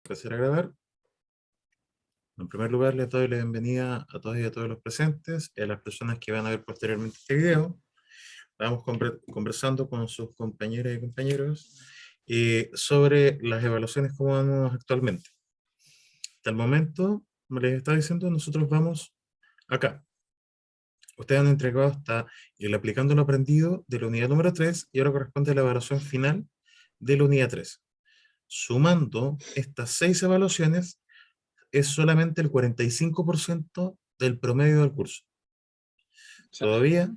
Empezar a grabar. En primer lugar, les doy la bienvenida a todas y a todos los presentes y a las personas que van a ver posteriormente este video. Vamos conversando con sus compañeras y compañeros sobre las evaluaciones como vamos actualmente. Hasta el momento, como les estaba diciendo, nosotros vamos acá. Ustedes han entregado hasta el aplicando lo aprendido de la unidad número 3 y ahora corresponde a la evaluación final de la unidad 3. Sumando estas 6 evaluaciones, es solamente el 45% del promedio del curso. Todavía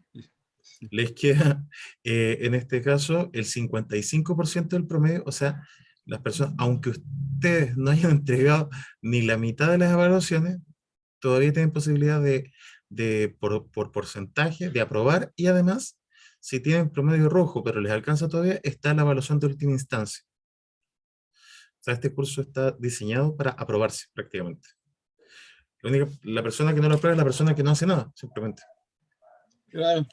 les queda, en este caso, el 55% del promedio, o sea, las personas, aunque ustedes no hayan entregado ni la mitad de las evaluaciones, todavía tienen posibilidad por porcentaje, de aprobar, y además, si tienen promedio rojo, pero les alcanza todavía, está la evaluación de última instancia. O sea, este curso está diseñado para aprobarse prácticamente. La persona que no lo aprueba es la persona que no hace nada, simplemente. Claro.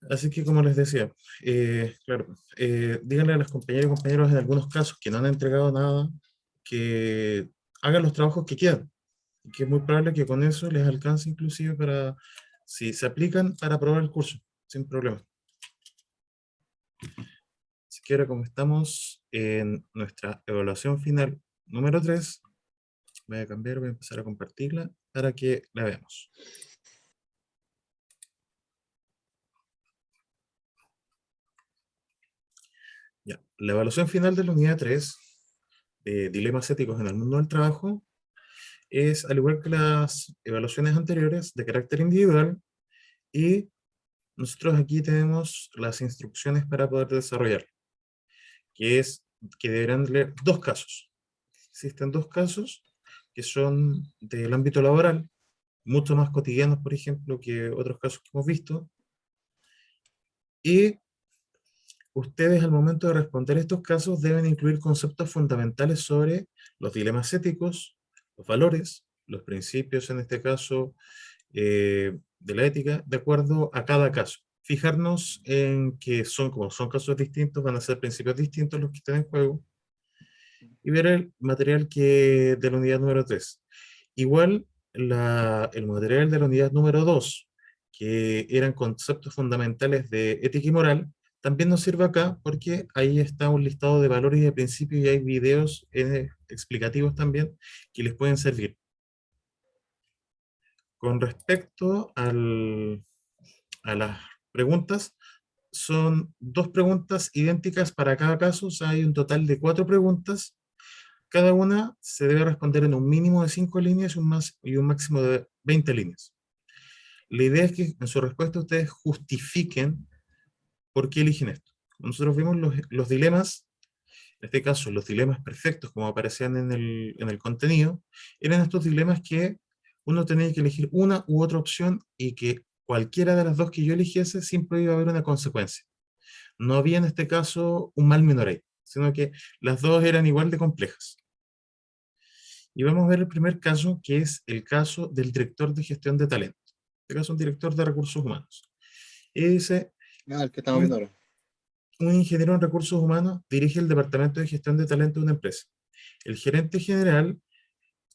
Así que, como les decía, díganle a los compañeros y compañeros en algunos casos que no han entregado nada, que hagan los trabajos que quieran, y que es muy probable que con eso les alcance inclusive para, si se aplican, para aprobar el curso, sin problema. Así que ahora, como estamos en nuestra evaluación final número 3, voy a cambiar, voy a empezar a compartirla para que la veamos. Ya. La evaluación final de la unidad 3, dilemas éticos en el mundo del trabajo, es, al igual que las evaluaciones anteriores, de carácter individual, y nosotros aquí tenemos las instrucciones para poder desarrollar, que es que deberán leer dos casos. Existen dos casos que son del ámbito laboral, mucho más cotidianos, por ejemplo, que otros casos que hemos visto, y ustedes, al momento de responder estos casos, deben incluir conceptos fundamentales sobre los dilemas éticos, los valores, los principios, en este caso, de la ética, de acuerdo a cada caso. Fijarnos en que como son casos distintos, van a ser principios distintos los que están en juego, y ver el material de la unidad número 3. Igual, el material de la unidad número 2, que eran conceptos fundamentales de ética y moral, también nos sirve acá porque ahí está un listado de valores y de principios y hay videos explicativos también que les pueden servir. Con respecto a las preguntas, son dos preguntas idénticas para cada caso, o sea, hay un total de 4 preguntas. Cada una se debe responder en un mínimo de 5 líneas y un máximo de 20 líneas. La idea es que en su respuesta ustedes justifiquen por qué eligen esto. Nosotros vimos los dilemas, en este caso los dilemas perfectos, como aparecían en el contenido, eran estos dilemas que uno tenía que elegir una u otra opción y que cualquiera de las dos que yo eligiese siempre iba a haber una consecuencia. No había en este caso un mal menor ahí, sino que las dos eran igual de complejas. Y vamos a ver el primer caso, que es el caso del director de gestión de talento. En este caso, un director de recursos humanos. Y dice, El que estamos viendo ahora. un ingeniero en recursos humanos dirige el departamento de gestión de talento de una empresa. El gerente general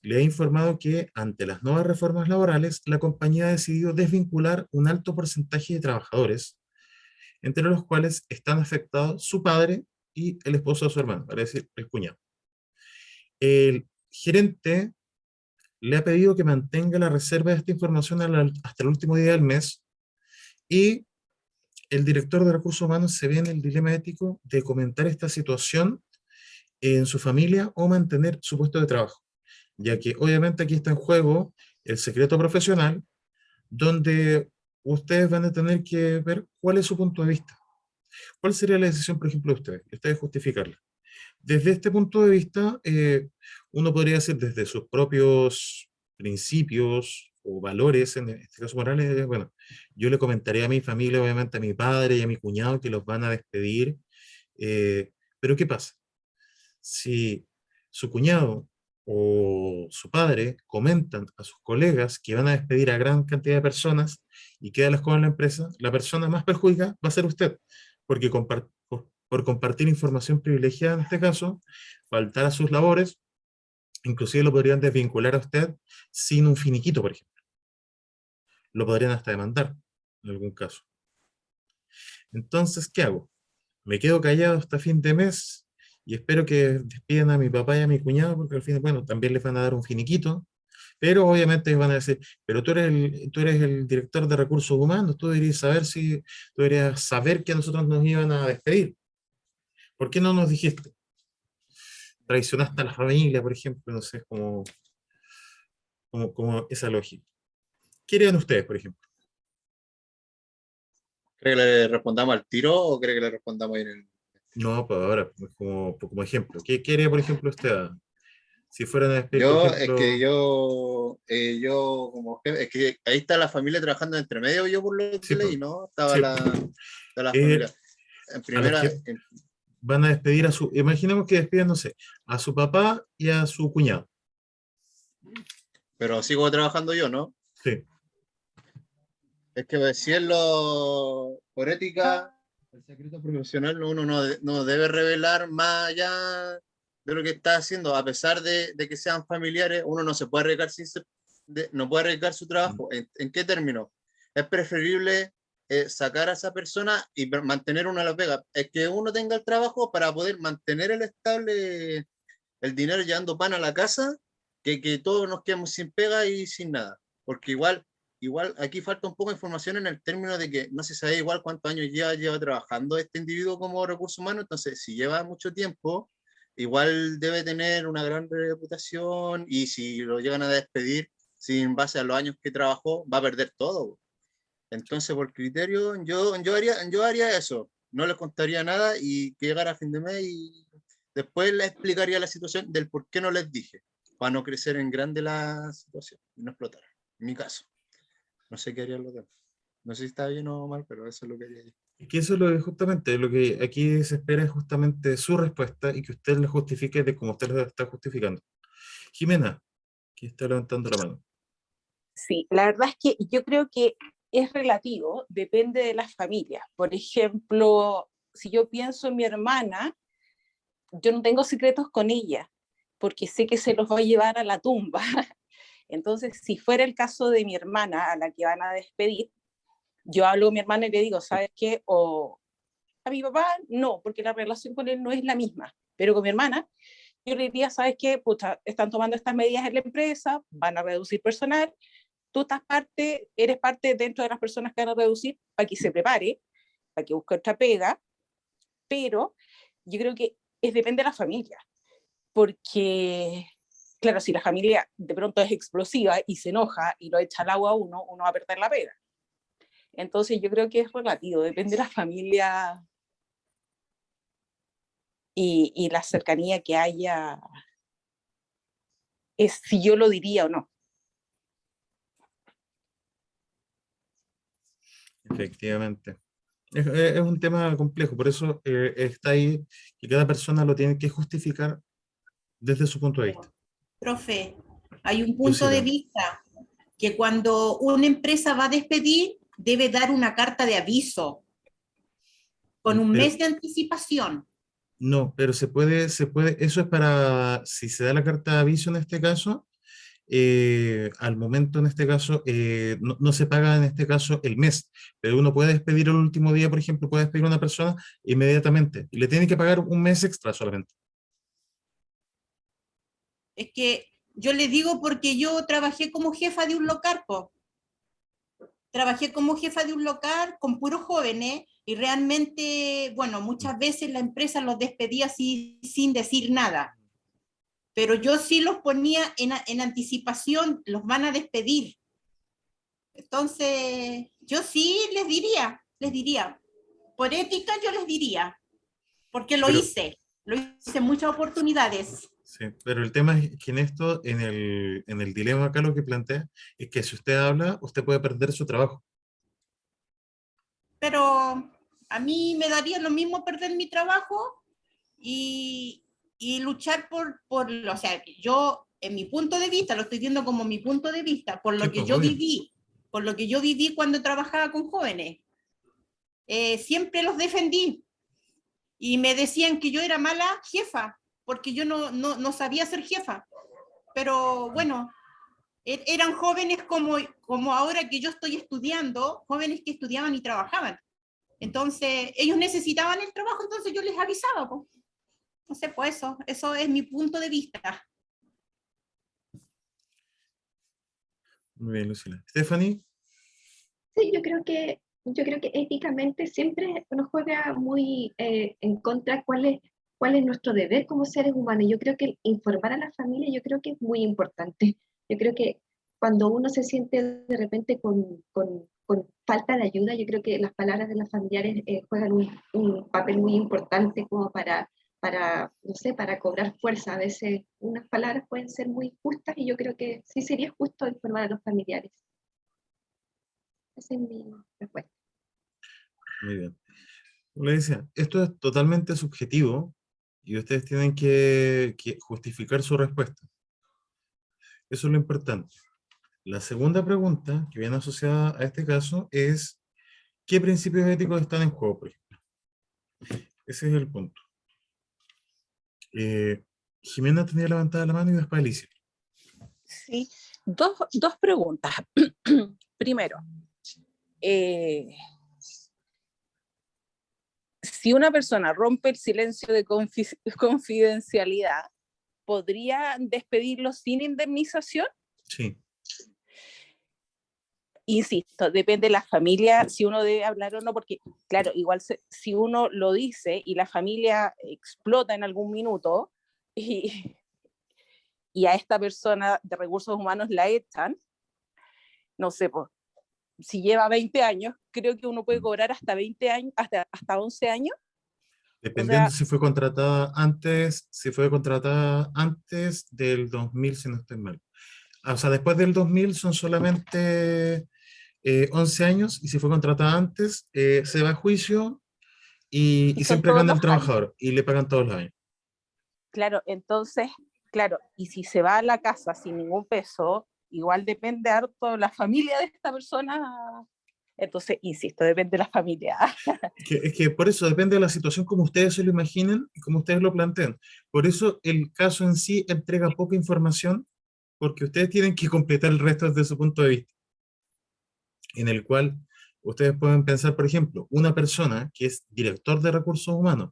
le ha informado que, ante las nuevas reformas laborales, la compañía ha decidido desvincular un alto porcentaje de trabajadores, entre los cuales están afectados su padre y el esposo de su hermano, es decir, el cuñado. El gerente le ha pedido que mantenga la reserva de esta información hasta el último día del mes, y el director de recursos humanos se ve en el dilema ético de comentar esta situación en su familia o mantener su puesto de trabajo, ya que obviamente aquí está en juego el secreto profesional, donde ustedes van a tener que ver cuál es su punto de vista. ¿Cuál sería la decisión, por ejemplo, de ustedes justificarla? Desde este punto de vista, uno podría decir desde sus propios principios o valores, en este caso morales, bueno, yo le comentaría a mi familia, obviamente a mi padre y a mi cuñado, que los van a despedir, pero ¿qué pasa? Si su cuñado o su padre comentan a sus colegas que van a despedir a gran cantidad de personas y queda las cosas en la empresa, la persona más perjudicada va a ser usted, porque por compartir información privilegiada en este caso, faltar a sus labores, inclusive lo podrían desvincular a usted sin un finiquito, por ejemplo. Lo podrían hasta demandar, en algún caso. Entonces, ¿qué hago? Me quedo callado hasta fin de mes y espero que despidan a mi papá y a mi cuñado, porque al fin, bueno, también les van a dar un finiquito, pero obviamente van a decir, pero tú eres el director de recursos humanos, tú deberías saber tú deberías saber que a nosotros nos iban a despedir. ¿Por qué no nos dijiste? Traicionaste a la familia, por ejemplo, no sé, como esa lógica. ¿Qué harían ustedes, por ejemplo? ¿Cree que le respondamos al tiro o cree que le respondamos ahí en el... No, pues ahora, pues, como ejemplo. ¿Qué haría, por ejemplo, usted si fueran a despedir, por Yo, es que ejemplo? yo como jefe, es que ahí está la familia trabajando entre medio, yo por lo Sí, que pues, leí, ¿no? Estaba sí, la eh, familia. En a los primera, que van a despedir imaginemos que despidan, no sé, a su papá y a su cuñado. pero sigo trabajando yo, ¿no? Sí, Es que si es lo, por ética, el secreto profesional uno no debe revelar más allá de lo que está haciendo, a pesar de que sean familiares, uno no se puede arriesgar no puede arriesgar su trabajo. ¿En qué término? Es preferible sacar a esa persona y mantener una a la pega. Es que uno tenga el trabajo para poder mantener el estable, el dinero llevando pan a la casa, que todos nos quedemos sin pega y sin nada. Porque igual aquí falta un poco de información en el término de que no se sabe igual cuántos años lleva trabajando este individuo como recurso humano, entonces si lleva mucho tiempo, igual debe tener una gran reputación y si lo llegan a despedir sin base a los años que trabajó, va a perder todo. Entonces, por criterio, yo haría eso. No les contaría nada y que llegara a fin de mes y después les explicaría la situación del por qué no les dije, para no crecer en grande la situación y no explotar. En mi caso. No sé qué harían los demás. No sé si está bien o mal, pero eso es lo que haría yo. y que eso es justamente lo que aquí se espera es justamente su respuesta y que usted lo justifique de cómo usted lo está justificando. Jimena, que está levantando la mano. Sí, la verdad es que yo creo que es relativo, depende de las familias. Por ejemplo, si yo pienso en mi hermana, yo no tengo secretos con ella, porque sé que se los va a llevar a la tumba. Entonces, si fuera el caso de mi hermana a la que van a despedir, yo hablo con mi hermana y le digo, ¿sabes qué? O a mi papá, no, porque la relación con él no es la misma. Pero con mi hermana, yo le diría, ¿sabes qué? Pucha, están tomando estas medidas en la empresa, van a reducir personal, tú eres parte dentro de las personas que van a reducir para que se prepare, para que busque otra pega, pero yo creo que depende de la familia, porque, claro, si la familia de pronto es explosiva y se enoja y lo echa al agua a uno va a perder la pega. Entonces yo creo que es relativo, depende de la familia y la cercanía que haya, es si yo lo diría o no. Efectivamente. Es un tema complejo, por eso está ahí que cada persona lo tiene que justificar desde su punto de vista. Profe, hay un punto de Lucila, vista que cuando una empresa va a despedir, debe dar una carta de aviso con un pero mes de anticipación. no, pero eso es para, si se da la carta de aviso en este caso, al momento en este caso, no se paga en este caso el mes, pero uno puede despedir el último día, por ejemplo, puede despedir a una persona inmediatamente y le tiene que pagar un mes extra solamente. Es que yo le digo porque yo trabajé como jefa de un local, po. Trabajé como jefa de un local con puros jóvenes y realmente, bueno, muchas veces la empresa los despedía así, sin decir nada. Pero yo sí los ponía en anticipación, los van a despedir. Entonces, yo sí les diría, por ética yo les diría, porque Pero, lo hice en muchas oportunidades. sí, pero el tema es que en esto, en el dilema acá lo que plantea es que si usted habla, usted puede perder su trabajo. Pero a mí me daría lo mismo perder mi trabajo y luchar o sea, yo en mi punto de vista, lo estoy viendo como mi punto de vista, Sí, pues, obvio. por lo que yo viví cuando trabajaba con jóvenes, siempre los defendí, y me decían que yo era mala jefa, porque yo no sabía ser jefa. Pero bueno, eran jóvenes como ahora que yo estoy estudiando, jóvenes que estudiaban y trabajaban. Entonces, ellos necesitaban el trabajo, entonces yo les avisaba, pues. No sé, pues eso es mi punto de vista. Muy bien, Lucila. Stephanie, Sí, yo creo que éticamente siempre nos juega muy en contra cuál es nuestro deber como seres humanos. Yo creo que informar a la familia, yo creo que es muy importante. Yo creo que cuando uno se siente de repente con falta de ayuda, yo creo que las palabras de los familiares juegan un papel muy importante como no sé, para cobrar fuerza. A veces unas palabras pueden ser muy justas y yo creo que sí sería justo informar a los familiares. Esa es mi respuesta. muy bien. Como le decía, esto es totalmente subjetivo y ustedes tienen que justificar su respuesta. Eso es lo importante. La segunda pregunta que viene asociada a este caso es, ¿qué principios éticos están en juego, por ejemplo? Ese es el punto. Jimena tenía levantada la mano y después Alicia. Sí, dos preguntas. Primero, si una persona rompe el silencio de confidencialidad, ¿podría despedirlo sin indemnización? Sí. Insisto, depende de la familia si uno debe hablar o no, porque claro, igual si uno lo dice y la familia explota en algún minuto y a esta persona de recursos humanos la echan, no sé, pues, si lleva 20 años, creo que uno puede cobrar hasta 20 años, hasta 11 años. Dependiendo O sea, si fue contratada antes del 2000, si no estoy mal. O sea, después del 2000 son solamente 11 años, y si fue contratada antes, se va a juicio y y son siempre todos gana los el años. trabajador y le pagan todos los años. Claro, entonces, claro, y si se va a la casa sin ningún peso, igual depende harto la familia de esta persona. Entonces, insisto, depende de la familia. Es que por eso depende de la situación como ustedes se lo imaginen y como ustedes lo planteen. Por eso el caso en sí entrega poca información, porque ustedes tienen que completar el resto desde su punto de vista, en el cual ustedes pueden pensar, por ejemplo, una persona que es director de recursos humanos,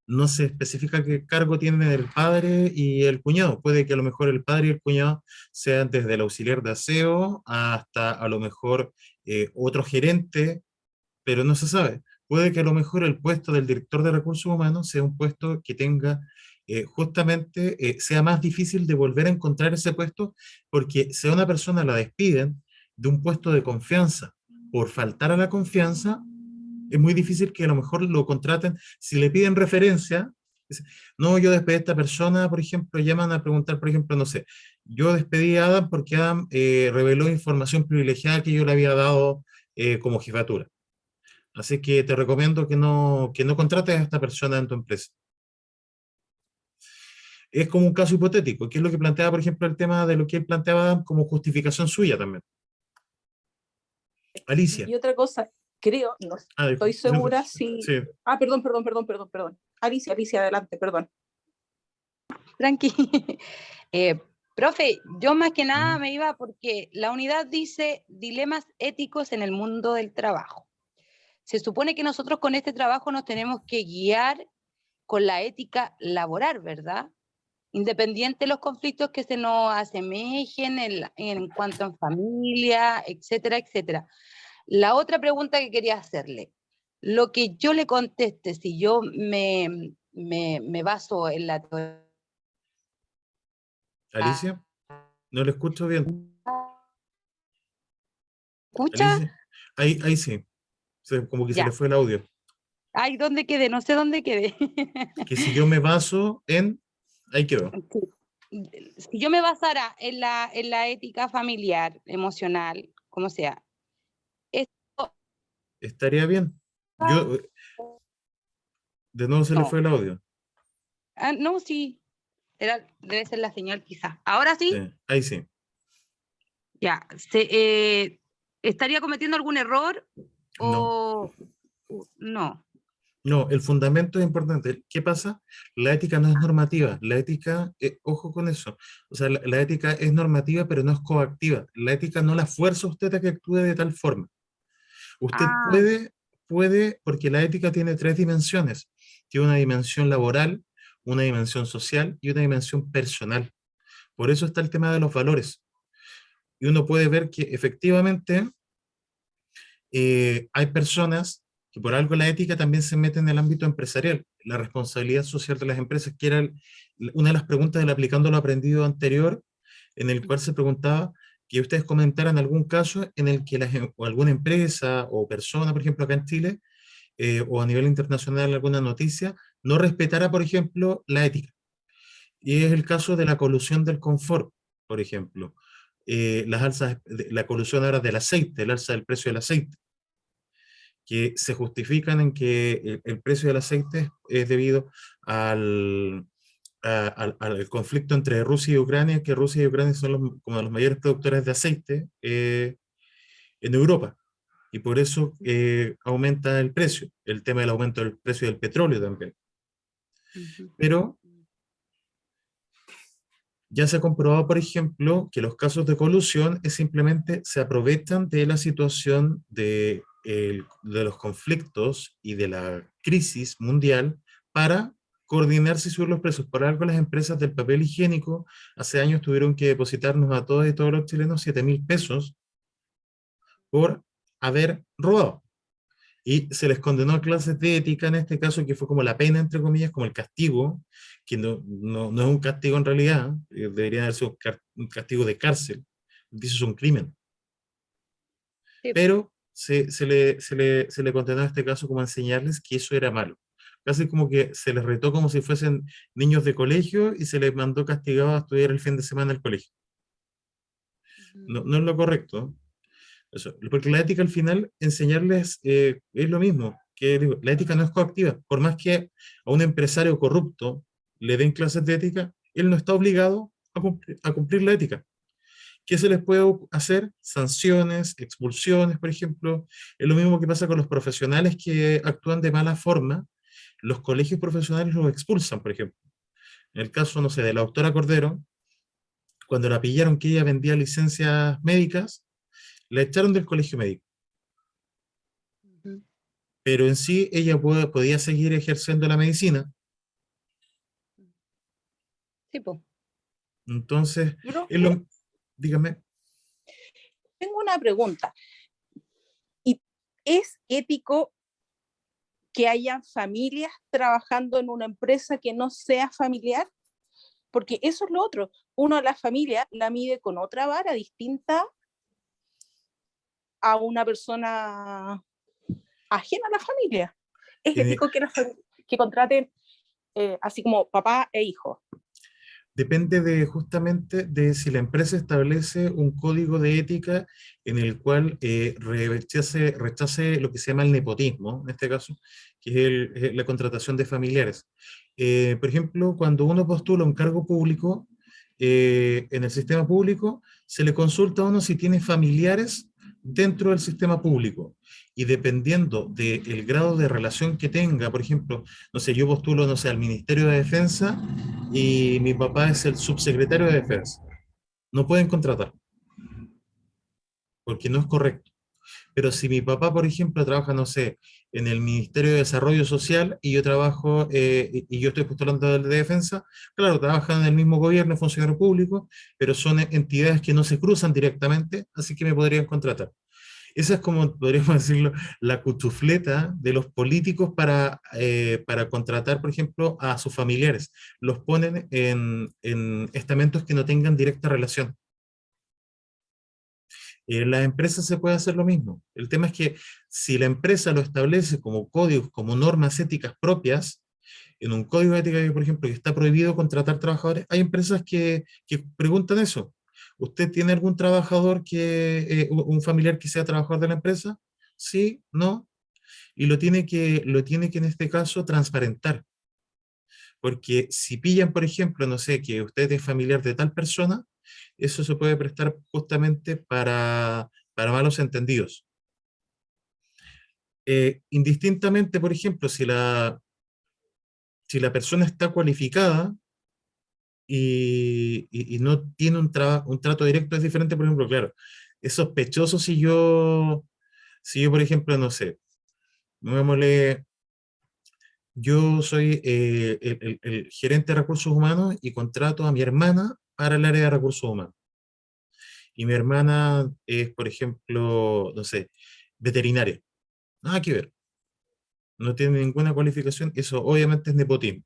no se especifica qué cargo tienen el padre y el cuñado. Puede que a lo mejor el padre y el cuñado sean desde el auxiliar de aseo hasta a lo mejor otro gerente, pero no se sabe. Puede que a lo mejor el puesto del director de recursos humanos sea un puesto que tenga sea más difícil de volver a encontrar ese puesto, porque si a una persona la despiden de un puesto de confianza por faltar a la confianza, es muy difícil que a lo mejor lo contraten. Si le piden referencia, no, yo despedí a esta persona, por ejemplo, llaman a preguntar, por ejemplo, no sé, yo despedí a Adam porque Adam reveló información privilegiada que yo le había dado como jefatura. Así que te recomiendo que no contrates a esta persona en tu empresa. Es como un caso hipotético, que es lo que planteaba, por ejemplo, el tema de lo que él planteaba como justificación suya también. Alicia. Y otra cosa, creo, no estoy segura si... Sí. Ah, perdón. Alicia, adelante, perdón. Tranqui. Profe, yo más que nada me iba porque la unidad dice dilemas éticos en el mundo del trabajo. Se supone que nosotros con este trabajo nos tenemos que guiar con la ética laboral, ¿verdad? Independiente de los conflictos que se nos asemejen en cuanto a familia, etcétera, etcétera. La otra pregunta que quería hacerle, lo que yo le conteste, si yo me baso en la teoría. Alicia, no le escucho bien. ¿Escucha? Alicia, ahí sí. Como que se Ya. le fue el audio. Ay, ¿dónde quedé? No sé dónde quedé. Que si yo me baso en... Ahí quedó. Si yo me basara en la ética familiar, emocional, como sea, esto Estaría bien. Yo, de nuevo se le no. fue el audio. No, sí. Debe ser la señal quizás. ¿Ahora sí? Sí, ahí sí. Ya. ¿Estaría cometiendo algún error No. o no? No, el fundamento es importante. ¿Qué pasa? La ética no es normativa. La ética, ojo con eso. O sea, la ética es normativa, pero no es coactiva. La ética no la fuerza a usted a que actúe de tal forma. Usted Ah, puede, porque la ética tiene tres dimensiones. Tiene una dimensión laboral, una dimensión social y una dimensión personal. Por eso está el tema de los valores. Y uno puede ver que efectivamente hay personas que por algo la ética también se mete en el ámbito empresarial, la responsabilidad social de las empresas, que era una de las preguntas del aplicando lo aprendido anterior, en el cual se preguntaba que ustedes comentaran algún caso en el que o alguna empresa o persona, por ejemplo, acá en Chile, o a nivel internacional alguna noticia, no respetara, por ejemplo, la ética. Y es el caso de la colusión del confort, por ejemplo. Las alzas, la colusión ahora del aceite, el alza del precio del aceite, que se justifican en que el precio del aceite es debido al conflicto entre Rusia y Ucrania, que Rusia y Ucrania son como los mayores productores de aceite en Europa. Y por eso aumenta el precio, el tema del aumento del precio del petróleo también. ujú. Pero ya se ha comprobado, por ejemplo, que los casos de colusión es simplemente se aprovechan de la situación de los conflictos y de la crisis mundial para coordinarse y subir los precios. Por algo las empresas del papel higiénico hace años tuvieron que depositarnos a todos y todos los chilenos 7.000 pesos por haber robado. Y se les condenó a clases de ética en este caso, que fue como la pena, entre comillas, como el castigo, que no es un castigo en realidad, debería haber sido un castigo de cárcel, porque eso es un crimen. Sí, Pero se le condenó en este caso como a enseñarles que eso era malo. Casi como que se les retó como si fuesen niños de colegio y se les mandó castigados a estudiar el fin de semana al colegio. ujú. No es lo correcto. Eso, porque la ética al final, enseñarles es lo mismo, que digo, la ética no es coactiva. Por más que a un empresario corrupto le den clases de ética, él no está obligado a cumplir la ética. ¿Qué se les puede hacer? Sanciones, expulsiones, por ejemplo. Es lo mismo que pasa con los profesionales que actúan de mala forma. Los colegios profesionales los expulsan, por ejemplo. En el caso, no sé, de la doctora Cordero, cuando la pillaron que ella vendía licencias médicas, la echaron del colegio médico. Ujú. Pero en sí ella podía seguir ejerciendo la medicina. Sí, po. Entonces, es Profe, lo, dígame, tengo una pregunta. ¿Y es ético que hayan familias trabajando en una empresa que no sea familiar? Porque eso es lo otro. Uno a la familia la mide con otra vara distinta a una persona ajena a la familia. Es eh, ético que contraten así como papá e hijo. depende de justamente de si la empresa establece un código de ética en el cual rechace lo que se llama el nepotismo, en este caso, que es la contratación de familiares. Por ejemplo, cuando uno postula un cargo público, en el sistema público, se le consulta a uno si tiene familiares dentro del sistema público. Y dependiendo del grado de relación que tenga, por ejemplo, no sé, yo postulo, no sé, al Ministerio de Defensa y mi papá es el subsecretario de Defensa. No pueden contratar, porque no es correcto. Pero si mi papá, por ejemplo, trabaja, no sé, en el Ministerio de Desarrollo Social y yo trabajo, y yo estoy postulando al de Defensa, claro, trabajan en el mismo gobierno, funcionario público, pero son entidades que no se cruzan directamente, así que me podrían contratar. Esa es como, podríamos decirlo, la cuchufleta de los políticos para contratar, por ejemplo, a sus familiares. Los ponen en estamentos que no tengan directa relación. En las empresas se puede hacer lo mismo. El tema es que si la empresa lo establece como códigos, como normas éticas propias, en un código de ética, por ejemplo, que está prohibido contratar trabajadores, hay empresas que preguntan eso. ¿Usted tiene algún trabajador un familiar que sea trabajador de la empresa? Sí, no. Y lo tiene que en este caso transparentar. Porque si pillan, por ejemplo, no sé, que usted es familiar de tal persona, eso se puede prestar justamente para malos entendidos. indistintamente, por ejemplo, si la persona está cualificada y no tiene un trato directo, es diferente, por ejemplo, claro, es sospechoso si yo, por ejemplo, no sé, pongámosle, yo soy el gerente de recursos humanos y contrato a mi hermana para el área de recursos humanos. Y mi hermana es, por ejemplo, no sé, veterinaria. Nada que ver. No tiene ninguna cualificación. Eso obviamente es nepotismo.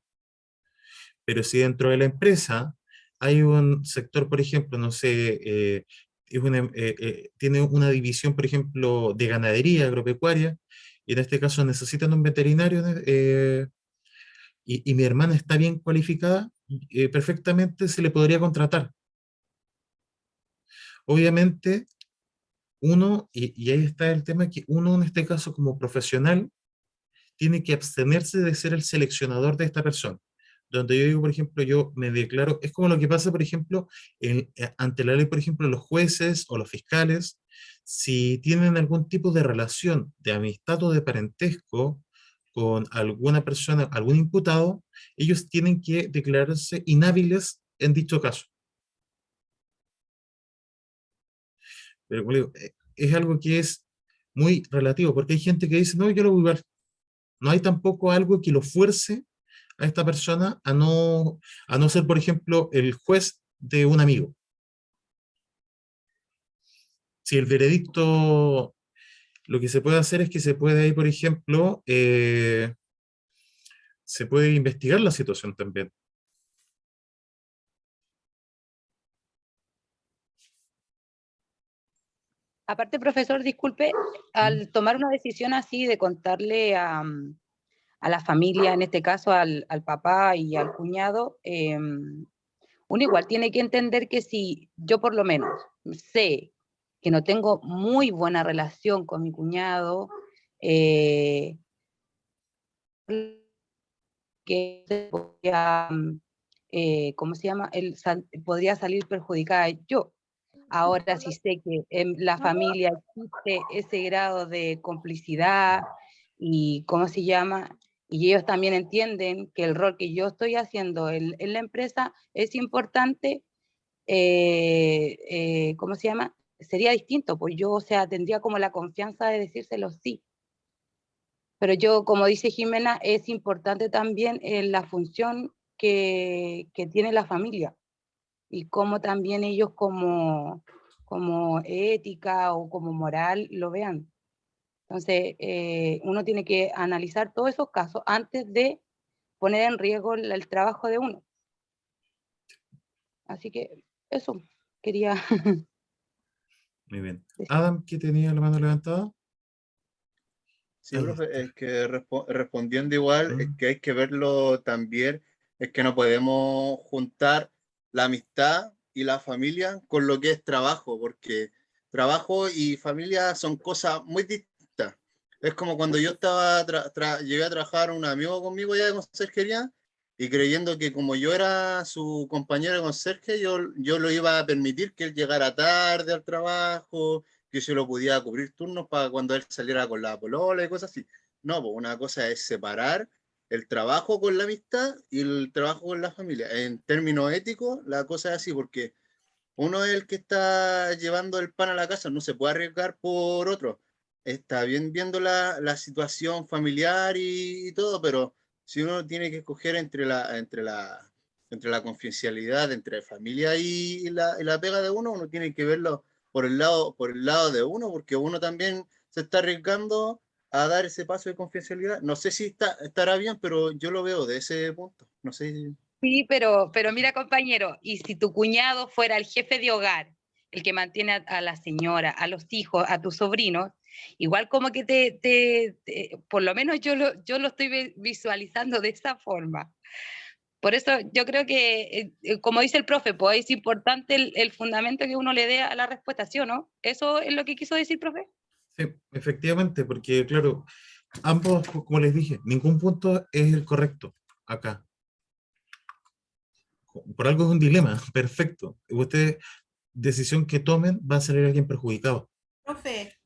Pero si dentro de la empresa hay un sector, por ejemplo, no sé, tiene una división, por ejemplo, de ganadería agropecuaria, y en este caso necesitan un veterinario, y mi hermana está bien cualificada, perfectamente se le podría contratar. Obviamente, y ahí está el tema, que uno en este caso como profesional tiene que abstenerse de ser el seleccionador de esta persona. Donde yo digo, por ejemplo, yo me declaro, es como lo que pasa, por ejemplo, ante la ley, por ejemplo, los jueces o los fiscales, si tienen algún tipo de relación de amistad o de parentesco con alguna persona, algún imputado, ellos tienen que declararse inhábiles en dicho caso. Pero como digo, es algo que es muy relativo, porque hay gente que dice, no, yo lo voy a ver. No hay tampoco algo que lo fuerce a esta persona a no ser, por ejemplo, el juez de un amigo. Si el veredicto, lo que se puede hacer es que se puede ahí, por ejemplo, se puede investigar la situación también. Aparte, profesor, disculpe, al tomar una decisión así de contarle a la familia, en este caso al papá y al cuñado, uno igual tiene que entender que si yo por lo menos sé que no tengo muy buena relación con mi cuñado, que podría, ¿cómo se llama? Podría salir perjudicada yo. Ahora sí sé que en la familia existe ese grado de complicidad y, ¿cómo se llama? Y ellos también entienden que el rol que yo estoy haciendo en la empresa es importante, ¿cómo se llama? Sería distinto, pues yo, o sea, tendría como la confianza de decírselo sí. Pero yo, como dice Jimena, es importante también la función que tiene la familia y cómo también ellos como ética o como moral lo vean. Entonces, uno tiene que analizar todos esos casos antes de poner en riesgo el trabajo de uno. Así que eso quería Muy bien. decir. Adam, ¿qué tenía la mano levantada? Sí, Ahí profe, está. es que respondiendo igual, es ¿Mm? que hay que verlo también, es que no podemos juntar la amistad y la familia con lo que es trabajo, porque trabajo y familia son cosas muy distintas. Es como cuando yo llegué a trabajar un amigo conmigo ya de conserjería y creyendo que como yo era su compañero de conserje, yo lo iba a permitir que él llegara tarde al trabajo, que yo lo pudiera cubrir turnos para cuando él saliera con la polola y cosas así. No, pues una cosa es separar el trabajo con la amistad y el trabajo con la familia. En términos éticos, la cosa es así, porque uno es el que está llevando el pan a la casa, no se puede arriesgar por otro. Está bien viendo la situación familiar y todo, pero si uno tiene que escoger entre la confidencialidad, entre familia y la pega de uno, uno tiene que verlo por el lado de uno, porque uno también se está arriesgando a dar ese paso de confidencialidad. No sé si estará bien, pero yo lo veo de ese punto. No sé si... Sí, pero mira, compañero, y si tu cuñado fuera el jefe de hogar, el que mantiene a la señora, a los hijos, a tus sobrinos, igual como que por lo menos yo lo estoy visualizando de esa forma. Por eso yo creo que, como dice el profe, pues es importante el fundamento que uno le dé a la respuesta, ¿sí o no? ¿Eso es lo que quiso decir, profe? Sí, efectivamente, porque claro, ambos, como les dije, ningún punto es el correcto acá. Por algo es un dilema, perfecto. Ustedes, decisión que tomen, va a salir alguien perjudicado. Profe,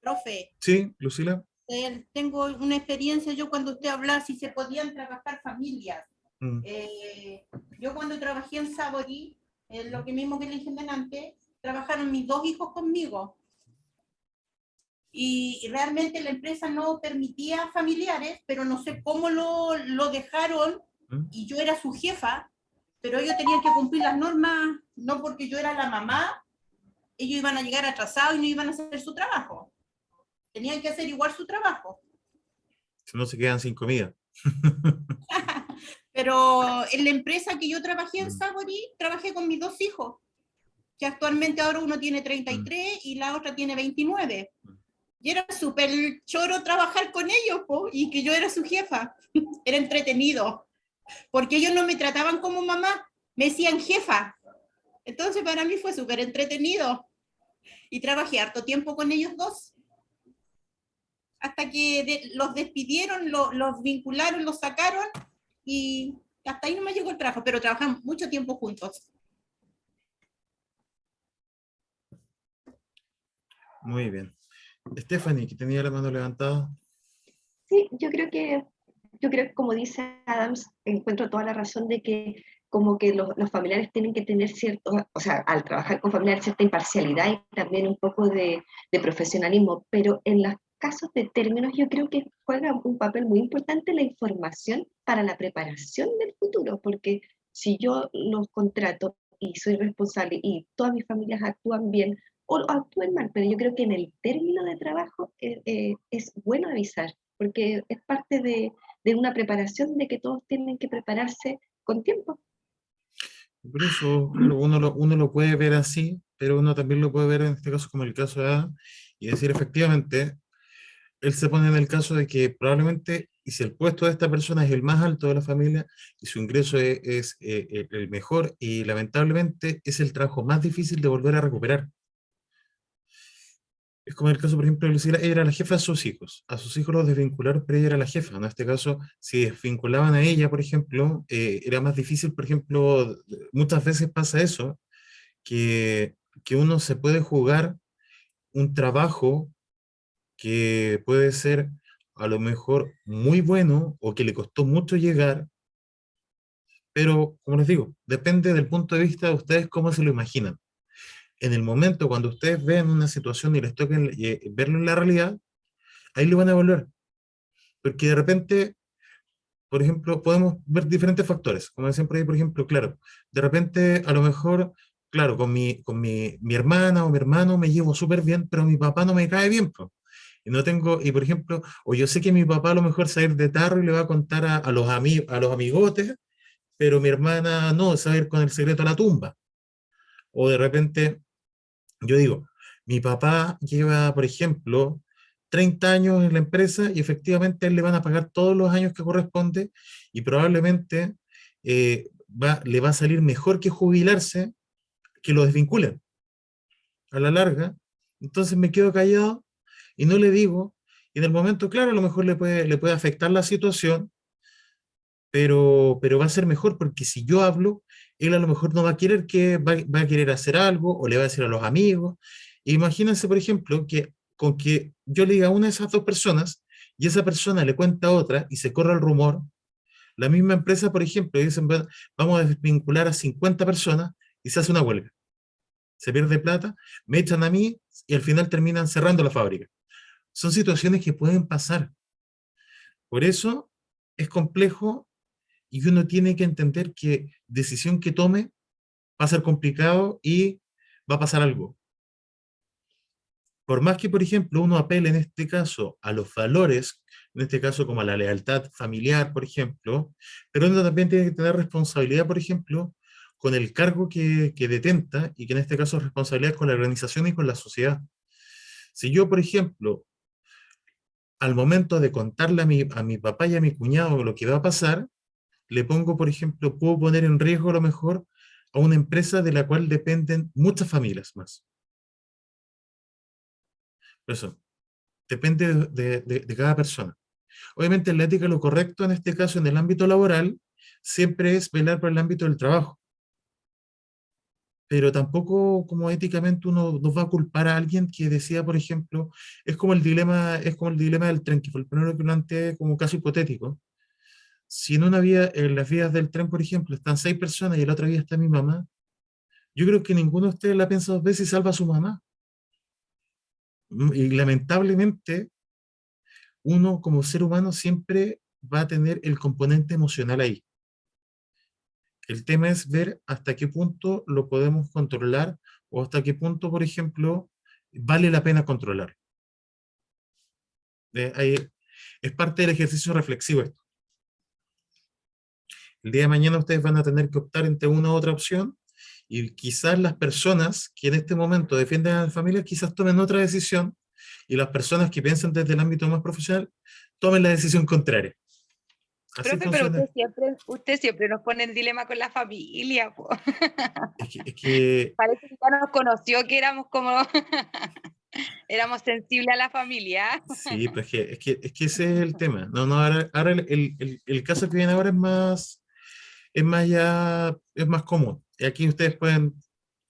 Profe, Sí, Lucila. tengo una experiencia, yo cuando usted hablaba si se podían trabajar familias. Mm, Yo cuando trabajé en Sabori, lo que mismo que le dije antes, trabajaron mis 2 hijos conmigo. Y realmente la empresa no permitía familiares, pero no sé cómo lo dejaron, mm. y yo era su jefa, pero ellos tenían que cumplir las normas, no porque yo era la mamá, ellos iban a llegar atrasados y no iban a hacer su trabajo. Tenían que hacer igual su trabajo. Si no se quedan sin comida. Pero en la empresa que yo trabajé en Mm, Sabori, trabajé con mis 2 hijos, que actualmente ahora uno tiene mm, 33 y la otra tiene 29. mm. Y era súper choro trabajar con ellos, po, y que yo era su jefa. Era entretenido, porque ellos no me trataban como mamá, me decían jefa. Entonces para mí fue súper entretenido. Y trabajé harto tiempo con ellos dos, hasta que los despidieron, los vincularon, los sacaron, y hasta ahí no me llegó el trabajo, pero trabajamos mucho tiempo juntos. Muy bien. Stephanie, que tenía la mano levantada. Sí, yo creo que como dice Adams, encuentro toda la razón de que como que los familiares tienen que tener cierto, o sea, al trabajar con familiares cierta imparcialidad y también un poco de profesionalismo, pero en los casos de términos yo creo que juega un papel muy importante la información para la preparación del futuro, porque si yo los contrato y soy responsable y todas mis familias actúan bien o actúen mal, pero yo creo que en el término de trabajo es bueno avisar porque es parte de una preparación de que todos tienen que prepararse con tiempo. Por eso, claro, uno lo puede ver así, pero uno también lo puede ver en este caso como el caso de Adam y decir efectivamente, él se pone en el caso de que probablemente, y si el puesto de esta persona es el más alto de la familia y su ingreso es el mejor, y lamentablemente es el trabajo más difícil de volver a recuperar. Es como el caso, por ejemplo, de Lucila, ella era la jefa de sus hijos. A sus hijos los desvincularon, pero ella era la jefa. En este caso, si desvinculaban a ella, por ejemplo, era más difícil, por ejemplo, muchas veces pasa eso, que, que uno se puede jugar un trabajo que puede ser a lo mejor muy bueno o que le costó mucho llegar, pero como les digo, depende del punto de vista de ustedes cómo se lo imaginan. En el momento cuando ustedes ven una situación y les toca verlo en la realidad, ahí lo van a evaluar. Porque de repente, por ejemplo, podemos ver diferentes factores. Como decían por ahí, por ejemplo, claro, de repente a lo mejor, claro, mi hermana o mi hermano me llevo súper bien, pero mi papá no me cae bien, po. Y no tengo, y por ejemplo, o yo sé que mi papá a lo mejor se va a ir de tarro y le va a contar a los amigotes, pero mi hermana no, se va a ir con el secreto a la tumba. O de repente, yo digo, mi papá lleva, por ejemplo, 30 años en la empresa y efectivamente a él le van a pagar todos los años que corresponde y probablemente le va a salir mejor que jubilarse que lo desvinculen a la larga. Entonces me quedo callado y no le digo. Y en el momento, claro, a lo mejor le puede afectar la situación, pero va a ser mejor porque si yo hablo, él a lo mejor no va a querer va a querer hacer algo o le va a decir a los amigos. Imagínense, por ejemplo, que con que yo le diga a una de esas dos personas y esa persona le cuenta a otra y se corre el rumor, la misma empresa, por ejemplo, dicen, vamos a desvincular a 50 personas y se hace una huelga. Se pierde plata, me echan a mí y al final terminan cerrando la fábrica. Son situaciones que pueden pasar. Por eso es complejo y uno tiene que entender que decisión que tome va a ser complicado y va a pasar algo. Por más que, por ejemplo, uno apele en este caso a los valores, en este caso como a la lealtad familiar, por ejemplo, pero uno también tiene que tener responsabilidad, por ejemplo, con el cargo que detenta y que en este caso es responsabilidad con la organización y con la sociedad. Si yo, por ejemplo, al momento de contarle a mi papá y a mi cuñado lo que va a pasar, le pongo, por ejemplo, puedo poner en riesgo a lo mejor a una empresa de la cual dependen muchas familias más. Por eso, depende de cada persona. Obviamente, en la ética lo correcto en este caso, en el ámbito laboral, siempre es velar por el ámbito del trabajo. pero tampoco como éticamente uno nos va a culpar a alguien que decía, por ejemplo, es como el dilema del tren, que fue el primero que planteé como caso hipotético. Si en una vía, en las vías del tren, por ejemplo, están 6 personas y en la otra vía está mi mamá, yo creo que ninguno de ustedes la piensa 2 veces y salva a su mamá. Y lamentablemente, uno como ser humano siempre va a tener el componente emocional ahí. El tema es ver hasta qué punto lo podemos controlar o hasta qué punto, por ejemplo, vale la pena controlar. Es parte del ejercicio reflexivo esto. El día de mañana ustedes van a tener que optar entre una u otra opción y quizás las personas que en este momento defienden a la familia quizás tomen otra decisión y las personas que piensan desde el ámbito más profesional tomen la decisión contraria. Así Profe, pero funciona. usted siempre nos pone en dilema con la familia, po. Es que Parece que ya nos conoció que éramos como éramos sensibles a la familia. sí, pues es que ese es el tema. No, no, ahora el caso que viene ahora es más común. Y aquí ustedes pueden,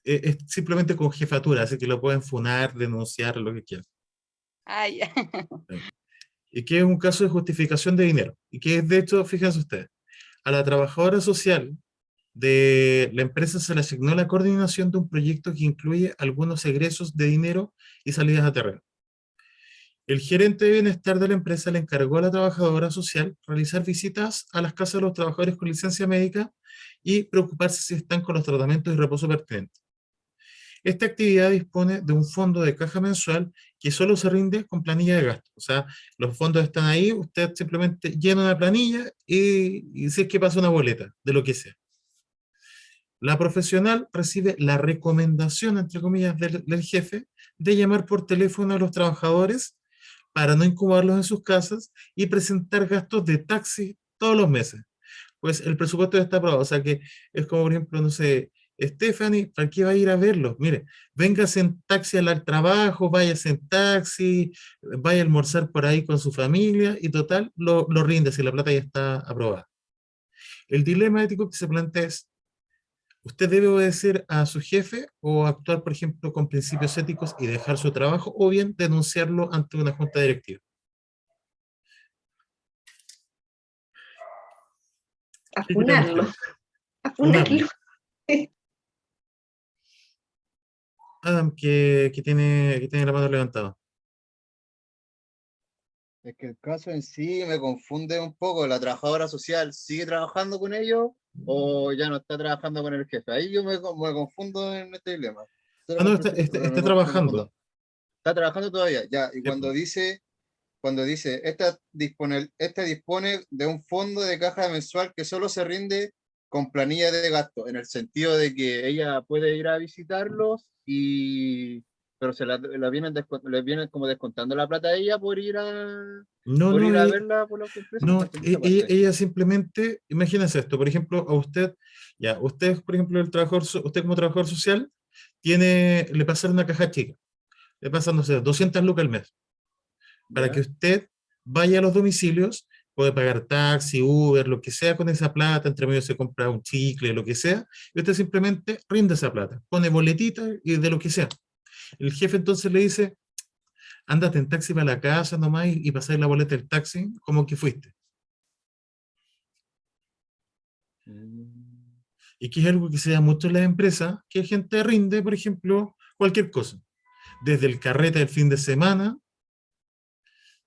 es simplemente con jefatura, así que lo pueden funar, denunciar, lo que quieran. Ah, ya. Y que es un caso de justificación de dinero. Y que es, de hecho, fíjense ustedes, a la trabajadora social de la empresa se le asignó la coordinación de un proyecto que incluye algunos egresos de dinero y salidas a terreno. El gerente de bienestar de la empresa le encargó a la trabajadora social realizar visitas a las casas de los trabajadores con licencia médica y preocuparse si están con los tratamientos y reposo pertinentes. Esta actividad dispone de un fondo de caja mensual que solo se rinde con planilla de gasto. O sea, los fondos están ahí, usted simplemente llena una planilla y si es que pasa una boleta, de lo que sea. La profesional recibe la recomendación, entre comillas, del jefe de llamar por teléfono a los trabajadores para no incubarlos en sus casas y presentar gastos de taxi todos los meses. Pues el presupuesto ya está aprobado, o sea que es como, por ejemplo, no sé, Stephanie, ¿para qué va a ir a verlo? Mire, véngase en taxi al trabajo, váyase en taxi, vaya a almorzar por ahí con su familia y total, lo rinde si la plata ya está aprobada. El dilema ético que se plantea es, ¿usted debe obedecer a su jefe o actuar, por ejemplo, con principios éticos y dejar su trabajo o bien denunciarlo ante una junta directiva? A ¿Qué creen funarlo, ustedes? a Funarlo. funarlo. Adam, que tiene la mano levantada. Es que el caso en sí me confunde un poco. ¿La trabajadora social sigue trabajando con ellos o ya no está trabajando con el jefe? Ahí yo me confundo en este dilema. Ah, no, está Me trabajando. confundo. Está trabajando todavía, ya. Y Sí, pues. cuando dice, esta dispone de un fondo de caja mensual que solo se rinde con planilla de gasto, en el sentido de que ella puede ir a visitarlos pero le vienen como descontando la plata a ella No, por no, ir a verla por la empresa. No no, entendí esa parte. ella simplemente, imagínense esto, por ejemplo, a usted, ya, usted, por ejemplo, usted como trabajador social, le pasan una caja chica, le pasan, no sé, 200 lucas al mes, para que ¿Ya? usted vaya a los domicilios, puede pagar taxi, Uber, lo que sea con esa plata, entre medio se compra un chicle, lo que sea, y usted simplemente rinde esa plata, pone boletita y de lo que sea. El jefe entonces le dice, ándate en taxi para la casa nomás y pasáis la boleta del taxi como que fuiste. Mm. Y que es algo que se da mucho en las empresas, que gente rinde, por ejemplo, cualquier cosa. Desde el carrete del fin de semana,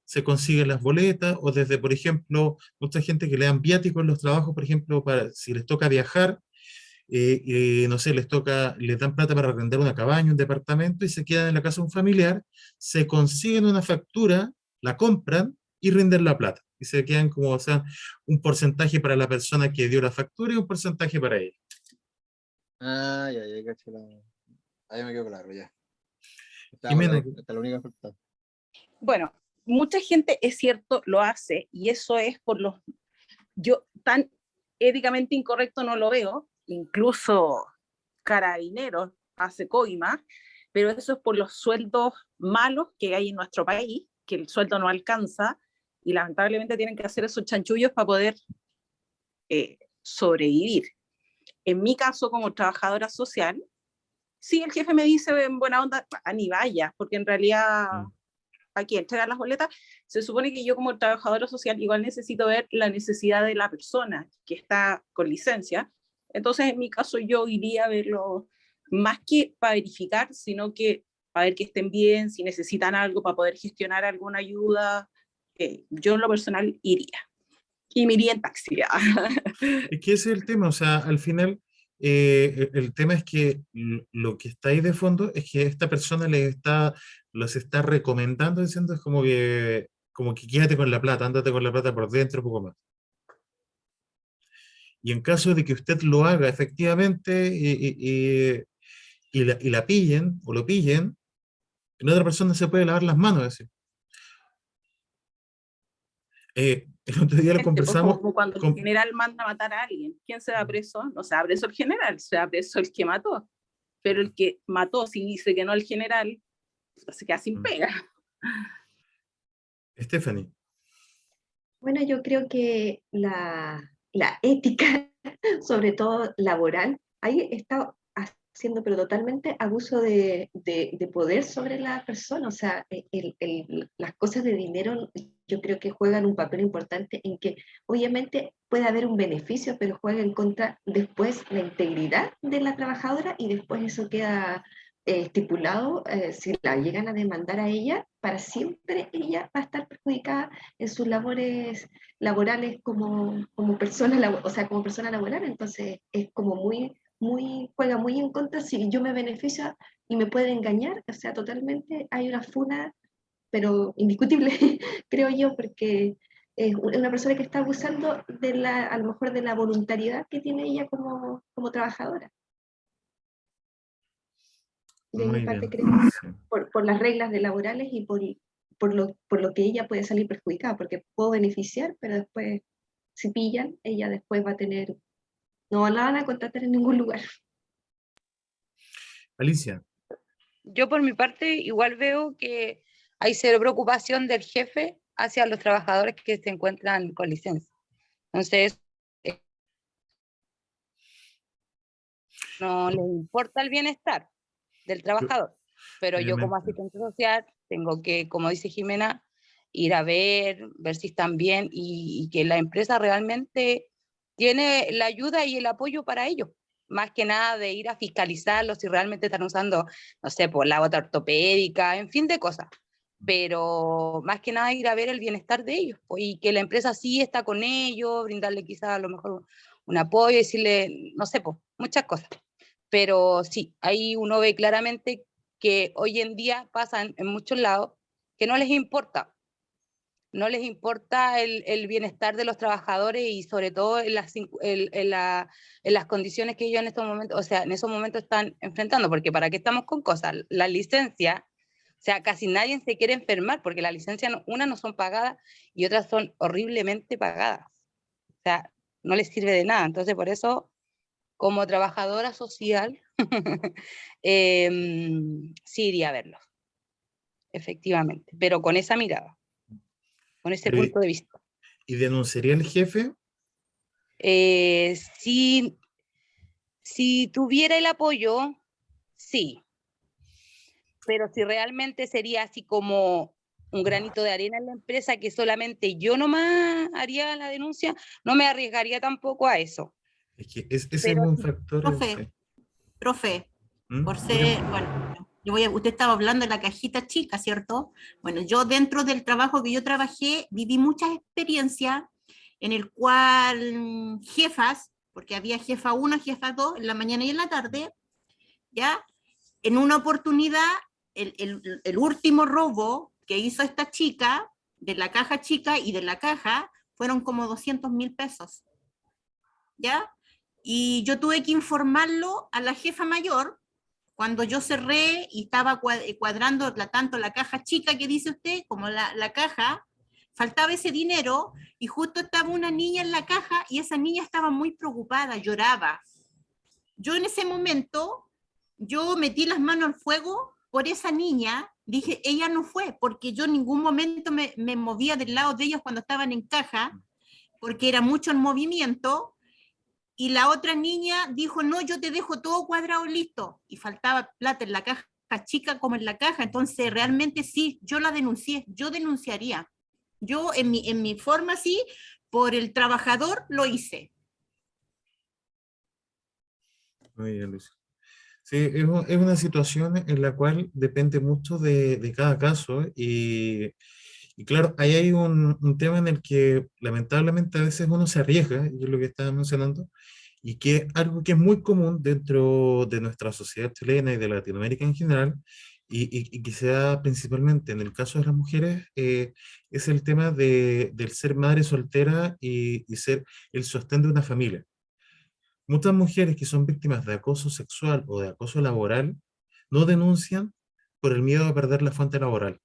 se consiguen las boletas, o desde, por ejemplo, mucha gente que le dan viáticos en los trabajos, por ejemplo, para si les toca viajar, no sé, les dan plata para arrendar una cabaña, un departamento, y se quedan en la casa de un familiar, se consiguen una factura, la compran y rinden la plata. Y se quedan como, o sea, un porcentaje para la persona que dio la factura y un porcentaje para ella. Ah, ya, cacho ahí me quedó claro, ya. Jimena, Esta es la única falta. Bueno, mucha gente, es cierto, lo hace y eso es yo tan éticamente incorrecto no lo veo, incluso Carabineros hace coima, pero eso es por los sueldos malos que hay en nuestro país, que el sueldo no alcanza y lamentablemente tienen que hacer esos chanchullos para poder sobrevivir. En mi caso, como trabajadora social, sí, el jefe me dice en buena onda, ni vaya, porque en realidad aquí entregar las boletas, se supone que yo como trabajadora social igual necesito ver la necesidad de la persona que está con licencia. Entonces, en mi caso, yo iría a verlo más que para verificar, sino que para ver que estén bien, si necesitan algo para poder gestionar alguna ayuda. Yo en lo personal iría. Y me iría en taxi. Es que ese es el tema, o sea, al final el tema es que lo que está ahí de fondo es que esta persona los está recomendando diciendo es como que quédate con la plata, ándate con la plata por dentro, poco más. Y en caso de que usted lo haga efectivamente y la pillen o lo pillen, la otra persona se puede lavar las manos. Es decir, el otro día lo Pues, conversamos como cuando el con, general manda a matar a alguien. ¿Quién se va preso? No se va preso el general, se va preso el que mató. Pero el que mató, si dice que no el general, se queda sin pega. Stephanie. Bueno, yo creo que la ética, sobre todo laboral, ahí está haciendo pero totalmente abuso de poder sobre la persona. O sea, las cosas de dinero yo creo que juegan un papel importante en que obviamente puede haber un beneficio, pero juega en contra después la integridad de la trabajadora y después eso queda estipulado, si la llegan a demandar a ella, para siempre ella va a estar perjudicada en sus labores laborales como persona, o sea, como persona laboral. Entonces es como juega muy en contra. Si yo me beneficio y me pueden engañar, o sea, totalmente hay una funa, pero indiscutible, creo yo, porque es una persona que está abusando a lo mejor de la voluntariedad que tiene ella como trabajadora. De mi Muy parte, bien. creo, Sí. por las reglas de laborales y por lo que ella puede salir perjudicada, porque puedo beneficiar, pero después, si pillan, ella después va a tener, no la van a contratar en ningún lugar. Alicia. Yo por mi parte igual veo que hay cero preocupación del jefe hacia los trabajadores que se encuentran con licencia. Entonces, no les importa el bienestar del trabajador. Pero yo como Obviamente. asistente social tengo que, como dice Jimena, ir a ver si están bien y que la empresa realmente tiene la ayuda y el apoyo para ellos. Más que nada de ir a fiscalizarlos si realmente están usando, no sé, por la bota ortopédica, en fin de cosas. Pero más que nada ir a ver el bienestar de ellos pues, y que la empresa sí está con ellos, brindarle quizás a lo mejor un apoyo, decirle, no sé, pues, muchas cosas. Pero sí, ahí uno ve claramente que hoy en día pasan en muchos lados que no les importa el bienestar de los trabajadores y sobre todo en las condiciones que ellos en estos momentos, o sea, en esos momentos están enfrentando, porque para qué estamos con cosas, la licencia, o sea, casi nadie se quiere enfermar, porque las licencias, unas no son pagadas y otras son horriblemente pagadas, o sea, no les sirve de nada, entonces por eso, como trabajadora social, sí iría a verlos, efectivamente, pero con esa mirada, con ese Pero, punto de vista. ¿y denunciaría al jefe? Si tuviera el apoyo, sí, pero si realmente sería así como un granito de arena en la empresa que solamente yo nomás haría la denuncia, no me arriesgaría tampoco a eso. Es que ese es Pero un sí, factor. Sí. Profe, ¿Mm? por Dígame. ser, bueno, usted estaba hablando de la cajita chica, ¿cierto? Bueno, yo dentro del trabajo que yo trabajé, viví muchas experiencias en el cual jefas, porque había jefa 1, jefa 2, en la mañana y en la tarde, ¿ya? En una oportunidad, el último robo que hizo esta chica, de la caja chica y de la caja, fueron como 200.000 pesos, ¿ya? Y yo tuve que informarlo a la jefa mayor cuando yo cerré y estaba cuadrando tanto la caja chica que dice usted como la caja, faltaba ese dinero y justo estaba una niña en la caja y esa niña estaba muy preocupada, lloraba. Yo en ese momento, yo metí las manos al fuego por esa niña, dije, ella no fue, porque yo en ningún momento me movía del lado de ellos cuando estaban en caja, porque era mucho el movimiento, y la otra niña dijo, no, yo te dejo todo cuadrado listo, y faltaba plata en la caja chica como en la caja, entonces realmente sí, yo la denuncié, yo denunciaría. Yo en mi forma sí, por el trabajador lo hice. Muy bien, Luis. Sí, es una situación en la cual depende mucho de cada caso y claro, ahí hay un tema en el que lamentablemente a veces uno se arriesga, y es lo que estaba mencionando, y que es algo que es muy común dentro de nuestra sociedad chilena y de Latinoamérica en general, y que se da principalmente en el caso de las mujeres, es el tema del ser madre soltera y ser el sostén de una familia. Muchas mujeres que son víctimas de acoso sexual o de acoso laboral no denuncian por el miedo a perder la fuente laboral.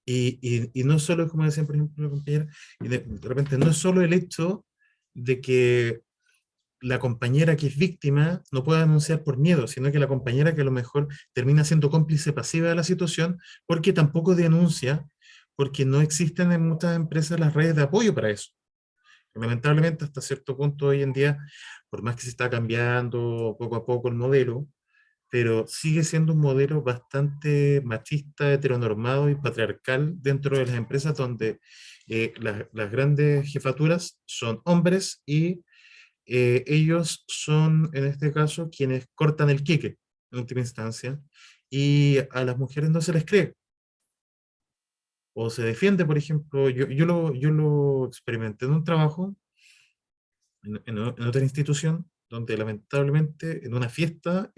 Y no solo, como decían, por ejemplo, la compañera, y de repente no es solo el hecho de que la compañera que es víctima no pueda denunciar por miedo, sino que la compañera que a lo mejor termina siendo cómplice pasiva de la situación porque tampoco denuncia, porque no existen en muchas empresas las redes de apoyo para eso. Lamentablemente, hasta cierto punto hoy en día, por más que se está cambiando poco a poco el modelo, pero sigue siendo un modelo bastante machista, heteronormado y patriarcal dentro de las empresas donde las grandes jefaturas son hombres y ellos son, en este caso, quienes cortan el quique, en última instancia, y a las mujeres no se les cree. O se defiende, por ejemplo, yo lo experimenté en un trabajo, en otra institución, donde lamentablemente en una fiesta,